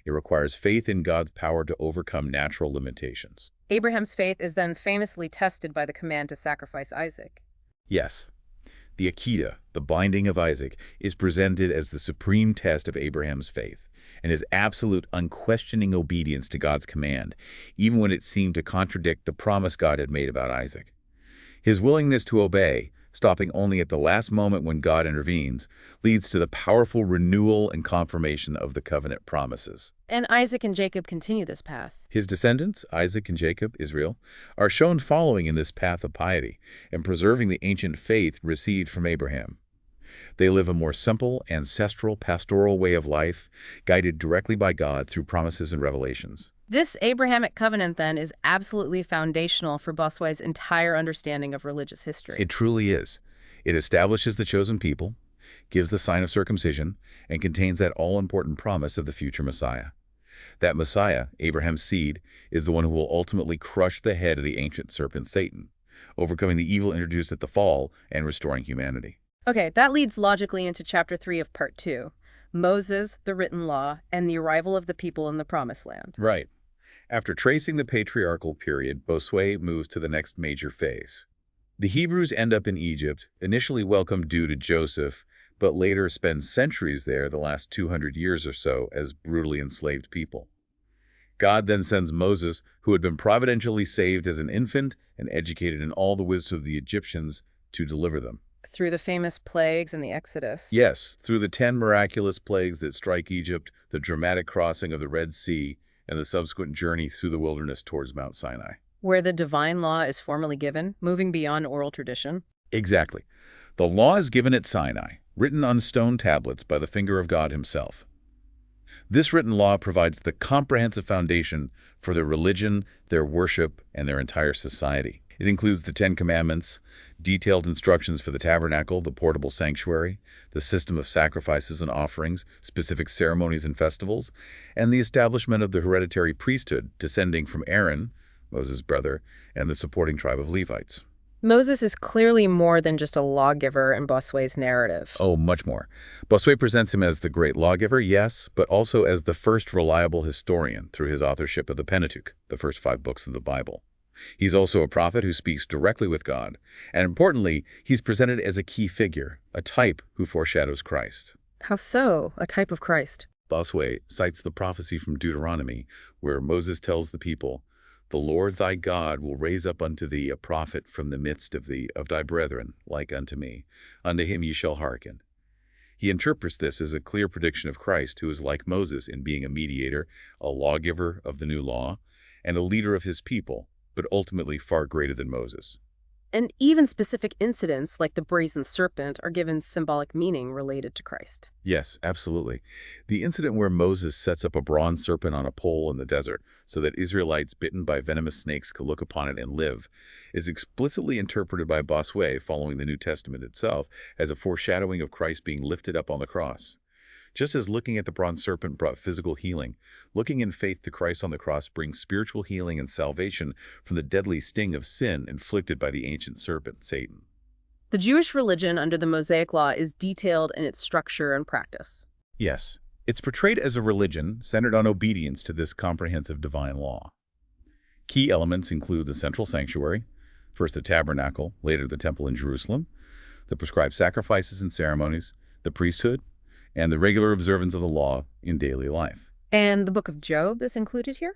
It requires faith in God's power to overcome natural limitations.
Abraham's faith is then famously tested by the command to sacrifice Isaac.
Yes, the Akedah, the binding of Isaac, is presented as the supreme test of Abraham's faith and his absolute unquestioning obedience to God's command, even when it seemed to contradict the promise God had made about Isaac. His willingness to obey, stopping only at the last moment when God intervenes, leads to the powerful renewal and confirmation of the covenant promises.
And Isaac and Jacob continue this path.
His descendants, Isaac and Jacob, Israel, are shown following in this path of piety and preserving the ancient faith received from Abraham. They live a more simple, ancestral, pastoral way of life, guided directly by God through promises and revelations.
This Abrahamic covenant, then, is absolutely foundational for Bossuet's entire understanding of religious history.
It truly is. It establishes the chosen people, gives the sign of circumcision, and contains that all-important promise of the future Messiah. That Messiah, Abraham's seed, is the one who will ultimately crush the head of the ancient serpent Satan, overcoming the evil introduced at the fall and restoring humanity.
Okay, that leads logically into Chapter 3 of Part 2, Moses, the written law, and the arrival of the people in the Promised Land.
Right. After tracing the patriarchal period, Bossuet moves to the next major phase. The Hebrews end up in Egypt, initially welcomed due to Joseph, but later spend centuries there, the last 200 years or so, as brutally enslaved people. God then sends Moses, who had been providentially saved as an infant and educated in all the wisdom of the Egyptians, to deliver them.
Through the famous plagues and the Exodus.
Yes, through the 10 miraculous plagues that strike Egypt, the dramatic crossing of the Red Sea, and the subsequent journey through the wilderness towards Mount Sinai.
Where the divine law is formally given, moving beyond oral tradition.
Exactly. The law is given at Sinai, written on stone tablets by the finger of God himself. This written law provides the comprehensive foundation for their religion, their worship, and their entire society. It includes the 10 Commandments, detailed instructions for the tabernacle, the portable sanctuary, the system of sacrifices and offerings, specific ceremonies and festivals, and the establishment of the hereditary priesthood descending from Aaron, Moses' brother, and the supporting tribe of Levites.
Moses is clearly more than just a lawgiver in Bossuet's narrative.
Oh, much more. Bossuet presents him as the great lawgiver, yes, but also as the first reliable historian through his authorship of the Pentateuch, the first 5 books of the Bible. He's also a prophet who speaks directly with God, and importantly, he's presented as a key figure, a type who foreshadows Christ.
How so? A type of Christ?
Bossuet cites the prophecy from Deuteronomy, where Moses tells the people, "The Lord thy God will raise up unto thee a prophet from the midst of thee, of thy brethren, like unto me. Unto him ye shall hearken." He interprets this as a clear prediction of Christ, who is like Moses in being a mediator, a lawgiver of the new law, and a leader of his people, but ultimately far greater than Moses.
And even specific incidents like the brazen serpent are given symbolic meaning related to Christ.
Yes, absolutely. The incident where Moses sets up a bronze serpent on a pole in the desert so that Israelites bitten by venomous snakes could look upon it and live is explicitly interpreted by Bossuet, following the New Testament itself, as a foreshadowing of Christ being lifted up on the cross. Just as looking at the bronze serpent brought physical healing, looking in faith to Christ on the cross brings spiritual healing and salvation from the deadly sting of sin inflicted by the ancient serpent, Satan.
The Jewish religion under the Mosaic Law is detailed in its structure and practice.
Yes, it's portrayed as a religion centered on obedience to this comprehensive divine law. Key elements include the central sanctuary, first the tabernacle, later the temple in Jerusalem, the prescribed sacrifices and ceremonies, the priesthood, and the regular observance of the law in daily life.
And the Book of Job is included here?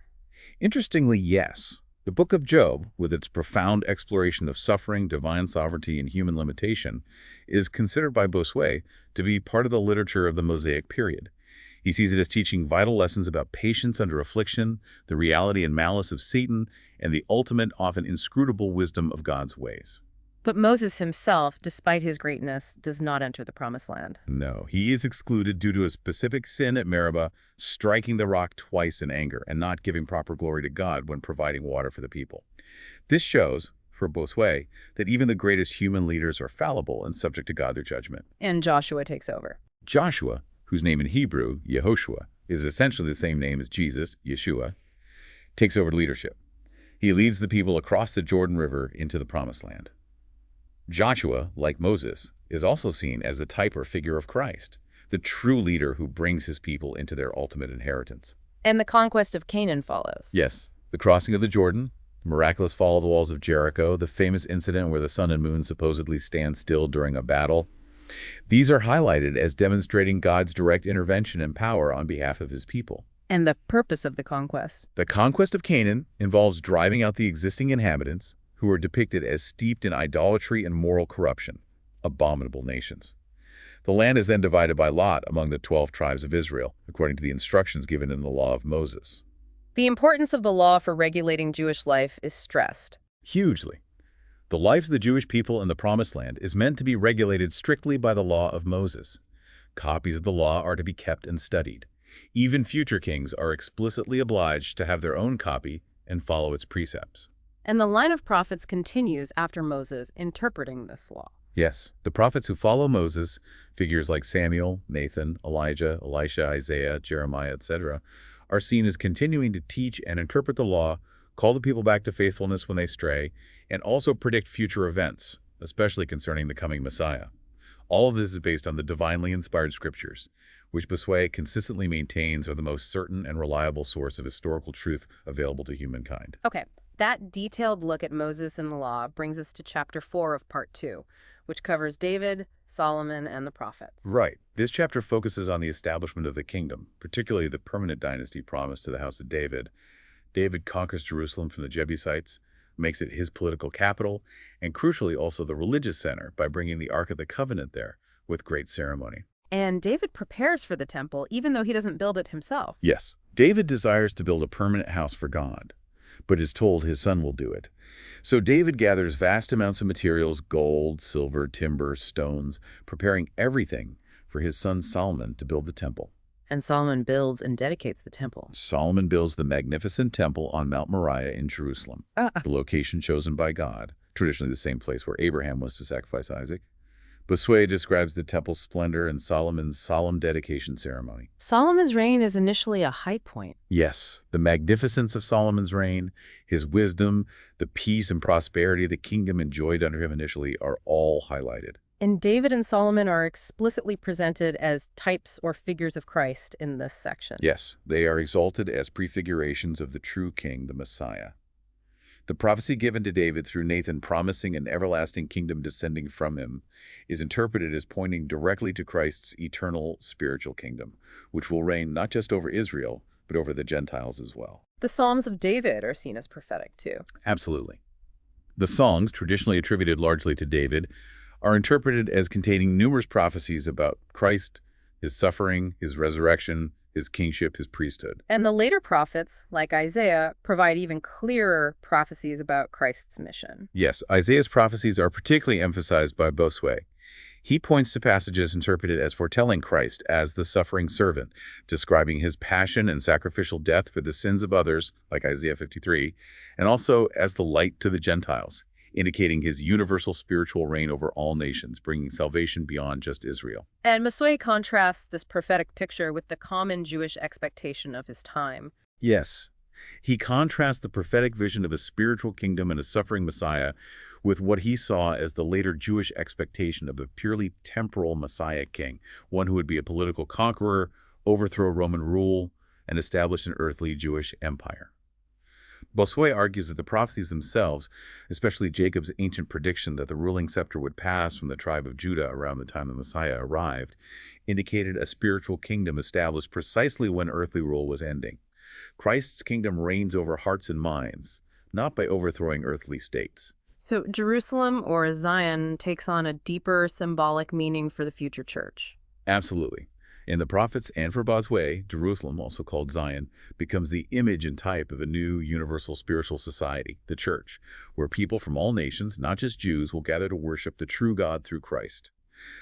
Interestingly, yes. The Book of Job, with its profound exploration of suffering, divine sovereignty, and human limitation, is considered by Bossuet to be part of the literature of the Mosaic period. He sees it as teaching vital lessons about patience under affliction, the reality and malice of Satan, and the ultimate, often inscrutable wisdom of God's ways.
But Moses himself, despite his greatness, does not enter the Promised Land.
No, he is excluded due to a specific sin at Meribah, striking the rock twice in anger and not giving proper glory to God when providing water for the people. This shows, for Bossuet, that even the greatest human leaders are fallible and subject to God through judgment.
And Joshua takes over.
Joshua, whose name in Hebrew, Yehoshua, is essentially the same name as Jesus, Yeshua, takes over leadership. He leads the people across the Jordan River into the Promised Land. Joshua, like Moses, is also seen as a type or figure of Christ, the true leader who brings his people into their ultimate inheritance.
And the conquest of Canaan follows.
Yes, the crossing of the Jordan, the miraculous fall of the walls of Jericho, the famous incident where the sun and moon supposedly stand still during a battle. These are highlighted as demonstrating God's direct intervention and power on behalf of his people.
And the purpose of the conquest.
The conquest of Canaan involves driving out the existing inhabitants, who are depicted as steeped in idolatry and moral corruption, abominable nations. The land is then divided by lot among the 12 tribes of Israel, according to the instructions given in the law of Moses.
The importance of the law for regulating Jewish life is stressed.
Hugely. The life of the Jewish people in the Promised Land is meant to be regulated strictly by the law of Moses. Copies of the law are to be kept and studied. Even future kings are explicitly obliged to have their own copy and follow its precepts.
And the line of prophets continues after Moses interpreting this law.
Yes, the prophets who follow Moses, figures like Samuel, Nathan, Elijah, Elisha, Isaiah, Jeremiah, etc., are seen as continuing to teach and interpret the law, call the people back to faithfulness when they stray, and also predict future events, especially concerning the coming Messiah. All of this is based on the divinely inspired scriptures, which Bossuet consistently maintains are the most certain and reliable source of historical truth available to humankind.
Okay, that detailed look at Moses and the law brings us to chapter 4 of part 2, which covers David, Solomon, and the prophets.
Right. This chapter focuses on the establishment of the kingdom, particularly the permanent dynasty promised to the house of David. David conquers Jerusalem from the Jebusites, makes it his political capital, and crucially also the religious center by bringing the Ark of the Covenant there with great ceremony.
And David prepares for the temple, even though he doesn't build it himself.
Yes. David desires to build a permanent house for God, but is told his son will do it. So David gathers vast amounts of materials, gold, silver, timber, stones, preparing everything for his son Solomon to build the temple.
And Solomon builds and dedicates the temple.
Solomon builds the magnificent temple on Mount Moriah in Jerusalem, the location chosen by God, traditionally the same place where Abraham was to sacrifice Isaac. Bossuet describes the temple's splendor and Solomon's solemn dedication ceremony.
Solomon's reign is initially a high point.
Yes, the magnificence of Solomon's reign, his wisdom, the peace and prosperity the kingdom enjoyed under him initially are all highlighted.
And David and Solomon are explicitly presented as types or figures of Christ in this section.
Yes, they are exalted as prefigurations of the true king, the Messiah. The prophecy given to David through Nathan promising an everlasting kingdom descending from him is interpreted as pointing directly to Christ's eternal spiritual kingdom, which will reign not just over Israel, but over the Gentiles as well.
The Psalms of David are seen as prophetic, too.
Absolutely. The songs, traditionally attributed largely to David, are interpreted as containing numerous prophecies about Christ, his suffering, his resurrection, his kingship, his priesthood.
And the later prophets, like Isaiah, provide even clearer prophecies about Christ's mission.
Yes, Isaiah's prophecies are particularly emphasized by Bossuet. He points to passages interpreted as foretelling Christ as the suffering servant, describing his passion and sacrificial death for the sins of others, like Isaiah 53, and also as the light to the Gentiles, indicating his universal spiritual reign over all nations, bringing salvation beyond just Israel.
And Bossuet contrasts this prophetic picture with the common Jewish expectation of his time.
Yes, he contrasts the prophetic vision of a spiritual kingdom and a suffering Messiah with what he saw as the later Jewish expectation of a purely temporal Messiah king, one who would be a political conqueror, overthrow Roman rule, and establish an earthly Jewish empire. Bossuet argues that the prophecies themselves, especially Jacob's ancient prediction that the ruling scepter would pass from the tribe of Judah around the time the Messiah arrived, indicated a spiritual kingdom established precisely when earthly rule was ending. Christ's kingdom reigns over hearts and minds, not by overthrowing earthly states.
So Jerusalem, or Zion, takes on a deeper symbolic meaning for the future church.
Absolutely. In the prophets and for Bossuet, Jerusalem, also called Zion, becomes the image and type of a new universal spiritual society, the church, where people from all nations, not just Jews, will gather to worship the true God through Christ.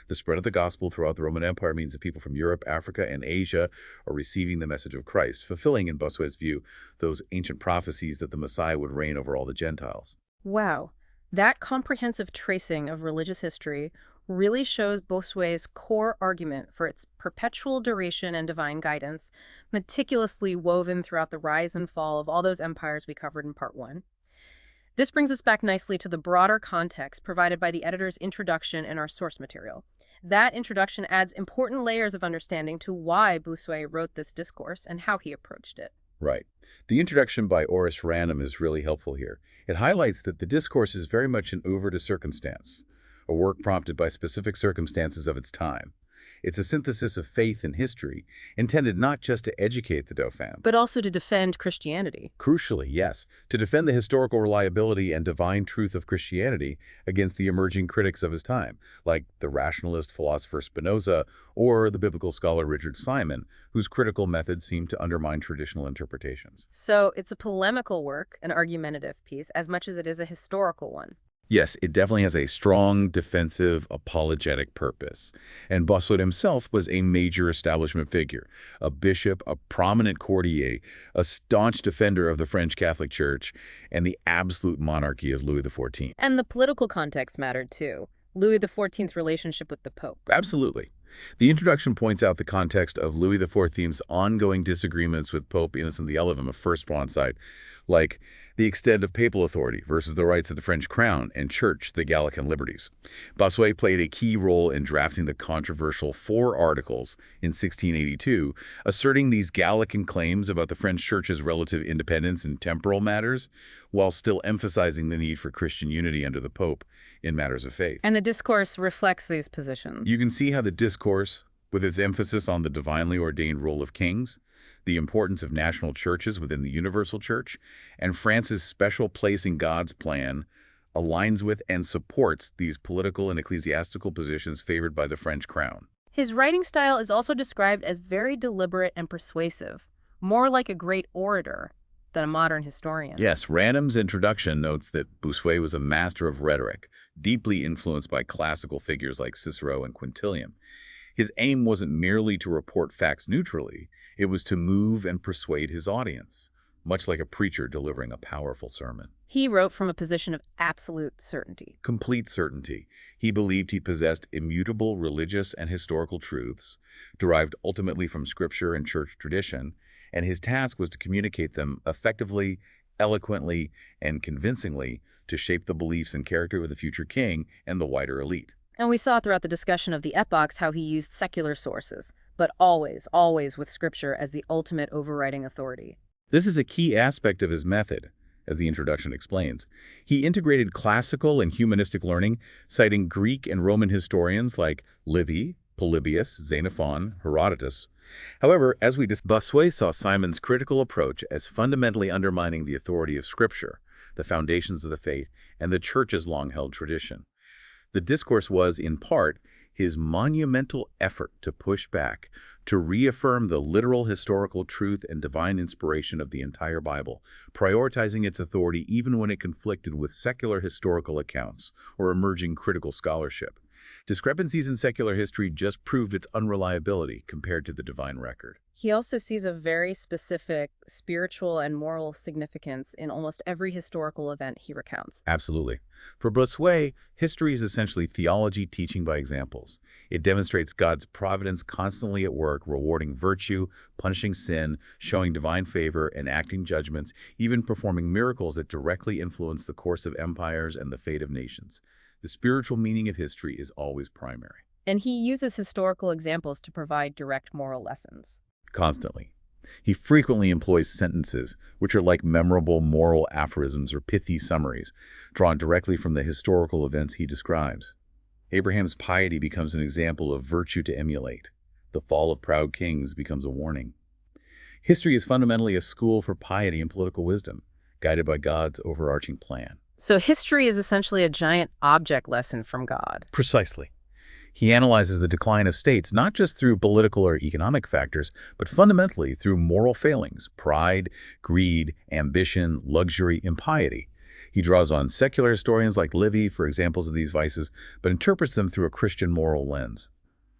The spread of the gospel throughout the Roman Empire means that people from Europe, Africa, and Asia are receiving the message of Christ, fulfilling, in Bossuet's view, those ancient prophecies that the Messiah would reign over all the Gentiles.
Wow. That comprehensive tracing of religious history really shows Bossuet's core argument for its perpetual duration and divine guidance, meticulously woven throughout the rise and fall of all those empires we covered in Part 1. This brings us back nicely to the broader context provided by the editor's introduction in our source material. That introduction adds important layers of understanding to why Bossuet wrote this discourse and how he approached it.
Right. The introduction by Horace Random is really helpful here. It highlights that the discourse is very much an oeuvre de circonstance, a work prompted by specific circumstances of its time. It's a synthesis of faith and history, intended not just to educate the Dauphin,
But also to defend Christianity.
crucially, yes, to defend the historical reliability and divine truth of Christianity against the emerging critics of his time, like the rationalist philosopher Spinoza or the biblical scholar Richard Simon, whose critical methods seem to undermine traditional interpretations.
So it's a polemical work, an argumentative piece, as much as it is a historical one.
Yes, it definitely has a strong, defensive, apologetic purpose. And Bossuet himself was a major establishment figure, a bishop, a prominent courtier, a staunch defender of the French Catholic Church, and the absolute monarchy of Louis XIV.
And the political context mattered too. Louis XIV's relationship with the Pope.
Absolutely. The introduction points out the context of Louis XIV's ongoing disagreements with Pope Innocent XI of First Frontside, like the extent of papal authority versus the rights of the French crown and church, the Gallican liberties. Bossuet played a key role in drafting the controversial 4 articles in 1682, asserting these Gallican claims about the French church's relative independence in temporal matters, while still emphasizing the need for Christian unity under the Pope in matters of faith.
And the discourse reflects these positions.
You can see how the discourse, with its emphasis on the divinely ordained role of kings, the importance of national churches within the universal church, and France's special place in God's plan, aligns with and supports these political and ecclesiastical positions favored by the French crown.
His writing style is also described as very deliberate and persuasive, more like a great orator than a modern historian.
Yes, Random's introduction notes that Bossuet was a master of rhetoric, deeply influenced by classical figures like Cicero and Quintilian. His aim wasn't merely to report facts neutrally, it was to move and persuade his audience. much like a preacher delivering a powerful sermon.
He wrote from a position of absolute certainty.
Complete certainty. He believed he possessed immutable religious and historical truths, derived ultimately from scripture and church tradition, and his task was to communicate them effectively, eloquently, and convincingly to shape the beliefs and character of the future king and the wider elite.
And we saw throughout the discussion of the Epochs how he used secular sources, but always with scripture as the ultimate overriding authority.
This is a key aspect of his method, as the introduction explains. He integrated classical and humanistic learning, citing Greek and Roman historians like Livy, Polybius, Xenophon, Herodotus. However, as we discussed, Bossuet saw Simon's critical approach as fundamentally undermining the authority of Scripture, the foundations of the faith, and the Church's long-held tradition. The Discourse was, in part, his monumental effort to push back, to reaffirm the literal historical truth and divine inspiration of the entire Bible, prioritizing its authority even when it conflicted with secular historical accounts or emerging critical scholarship. Discrepancies in secular history just proved its unreliability compared to the divine record.
He also sees a very specific spiritual and moral significance in almost every historical event he recounts.
Absolutely. For Bossuet, history is essentially theology teaching by examples. It demonstrates God's providence constantly at work, rewarding virtue, punishing sin, showing divine favor, and acting judgments, even performing miracles that directly influence the course of empires and the fate of nations. The spiritual meaning of history is always primary.
And he uses historical examples to provide direct moral lessons.
Constantly. He frequently employs sentences, which are like memorable moral aphorisms or pithy summaries, drawn directly from the historical events he describes. Abraham's piety becomes an example of virtue to emulate. The fall of proud kings becomes a warning. History is fundamentally a school for piety and political wisdom, guided by God's overarching plan.
So history is essentially a giant object lesson from God.
Precisely. He analyzes the decline of states not just through political or economic factors, but fundamentally through moral failings, pride, greed, ambition, luxury, impiety. He draws on secular historians like Livy for examples of these vices, but interprets them through a Christian moral lens.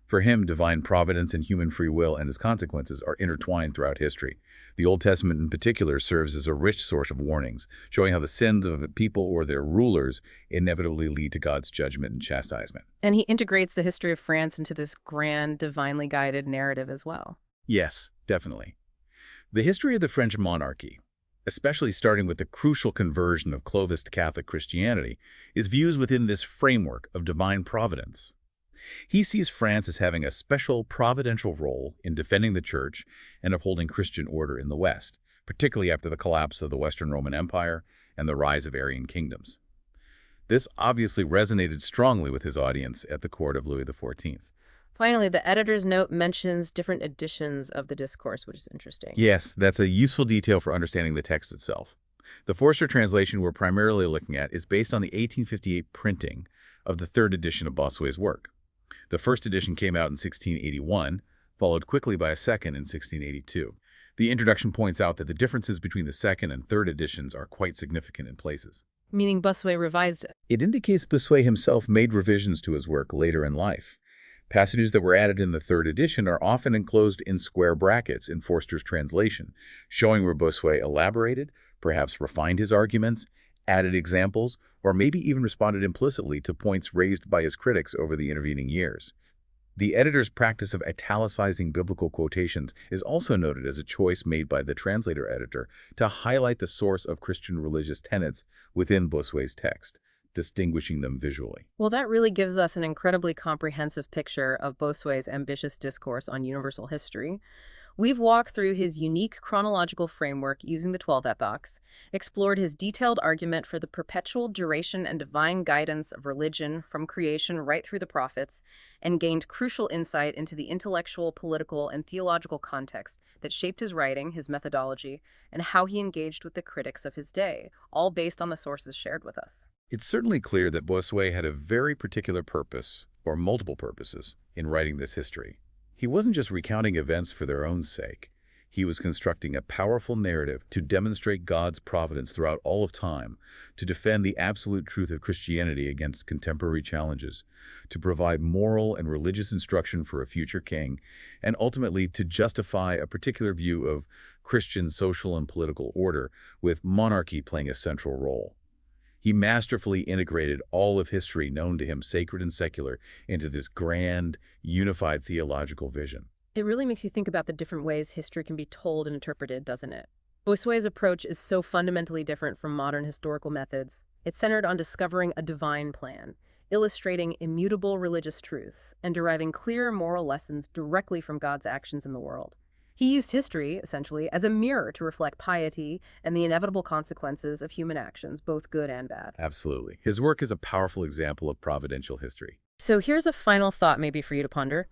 For him, divine providence and human free will and its consequences are intertwined throughout history. The Old Testament in particular serves as a rich source of warnings, showing how the sins of a people or their rulers inevitably lead to God's judgment and chastisement.
And he integrates the history of France into this grand, divinely guided narrative as well.
Yes, definitely. The history of the French monarchy, especially starting with the crucial conversion of Clovis to Catholic Christianity, is viewed within this framework of divine providence. He sees France as having a special providential role in defending the Church and upholding Christian order in the West, particularly after the collapse of the Western Roman Empire and the rise of Arian kingdoms. This obviously resonated strongly with his audience at the court of Louis XIV.
Finally, the editor's note mentions different editions of the Discourse, which is interesting.
Yes, that's a useful detail for understanding the text itself. The Forster translation we're primarily looking at is based on the 1858 printing of the third edition of Bossuet's work. The first edition came out in 1681, followed quickly by a second in 1682. The introduction points out that the differences between the second and third editions are quite significant in places.
Meaning Bossuet revised it.
It indicates Bossuet himself made revisions to his work later in life. Passages that were added in the third edition are often enclosed in square brackets in Forster's translation, showing where Bossuet elaborated, perhaps refined his arguments, added examples, or maybe even responded implicitly to points raised by his critics over the intervening years. The editor's practice of italicizing biblical quotations is also noted as a choice made by the translator-editor to highlight the source of Christian religious tenets within Bossuet's text, distinguishing them visually.
Well, that really gives us an incredibly comprehensive picture of Bossuet's ambitious discourse on universal history. We've walked through his unique chronological framework using the 12 epochs, explored his detailed argument for the perpetual duration and divine guidance of religion from creation right through the prophets, and gained crucial insight into the intellectual, political, and theological context that shaped his writing, his methodology, and how he engaged with the critics of his day, all based on the sources shared with us.
It's certainly clear that Bossuet had a very particular purpose, or multiple purposes, in writing this history. He wasn't just recounting events for their own sake. He was constructing a powerful narrative to demonstrate God's providence throughout all of time, to defend the absolute truth of Christianity against contemporary challenges, to provide moral and religious instruction for a future king, and ultimately to justify a particular view of Christian social and political order, with monarchy playing a central role. He masterfully integrated all of history known to him, sacred and secular, into this grand, unified theological vision.
It really makes you think about the different ways history can be told and interpreted, doesn't it? Bossuet's approach is so fundamentally different from modern historical methods. It's centered on discovering a divine plan, illustrating immutable religious truth, and deriving clear moral lessons directly from God's actions in the world. He used history, essentially, as a mirror to reflect piety and the inevitable consequences of human actions, both good and bad.
Absolutely. His work is a powerful example of providential history.
So here's a final thought maybe for you to ponder.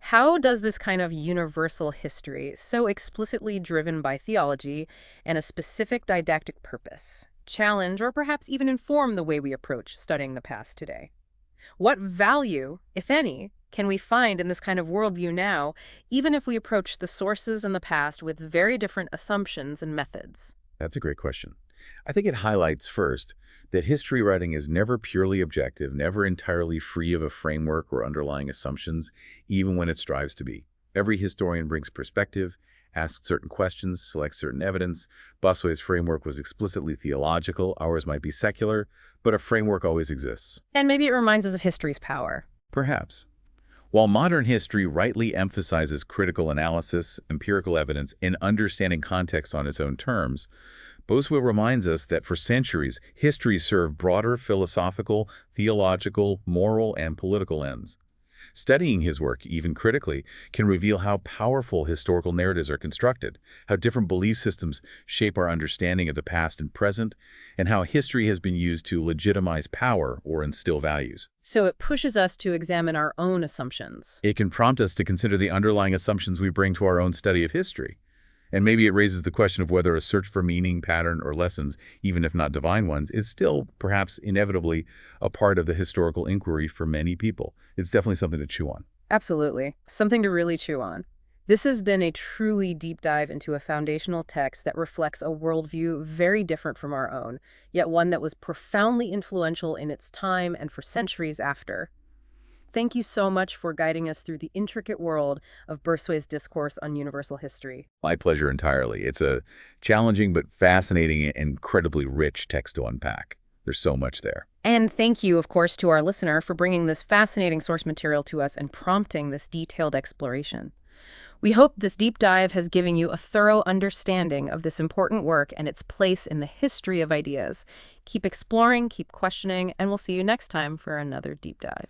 How does this kind of universal history, so explicitly driven by theology and a specific didactic purpose, challenge or perhaps even inform the way we approach studying the past today? What value, if any, can we find in this kind of worldview now, even if we approach the sources in the past with very different assumptions and methods?
That's a great question. I think it highlights, first, that history writing is never purely objective, never entirely free of a framework or underlying assumptions, even when it strives to be. Every historian brings perspective, asks certain questions, selects certain evidence. Bossuet's framework was explicitly theological, ours might be secular, but a framework always exists.
And maybe it reminds us of history's power.
Perhaps. While modern history rightly emphasizes critical analysis, empirical evidence, and understanding context on its own terms, Bossuet reminds us that for centuries, history served broader philosophical, theological, moral, and political ends. Studying his work, even critically, can reveal how powerful historical narratives are constructed, how different belief systems shape our understanding of the past and present, and how history has been used to legitimize power or instill values.
So it pushes us to examine our own assumptions.
It can prompt us to consider the underlying assumptions we bring to our own study of history. And maybe it raises the question of whether a search for meaning, pattern, or lessons, even if not divine ones, is still, perhaps inevitably, a part of the historical inquiry for many people. It's definitely something to chew on.
Absolutely. Something to really chew on. This has been a truly deep dive into a foundational text that reflects a worldview very different from our own, yet one that was profoundly influential in its time and for centuries after. Thank you so much for guiding us through the intricate world of Bossuet's Discourse on Universal History.
My pleasure entirely. It's a challenging but fascinating and incredibly rich text to unpack. There's so much there.
And thank you, of course, to our listener for bringing this fascinating source material to us and prompting this detailed exploration. We hope this deep dive has given you a thorough understanding of this important work and its place in the history of ideas. Keep exploring, keep questioning, and we'll see you next time for another deep dive.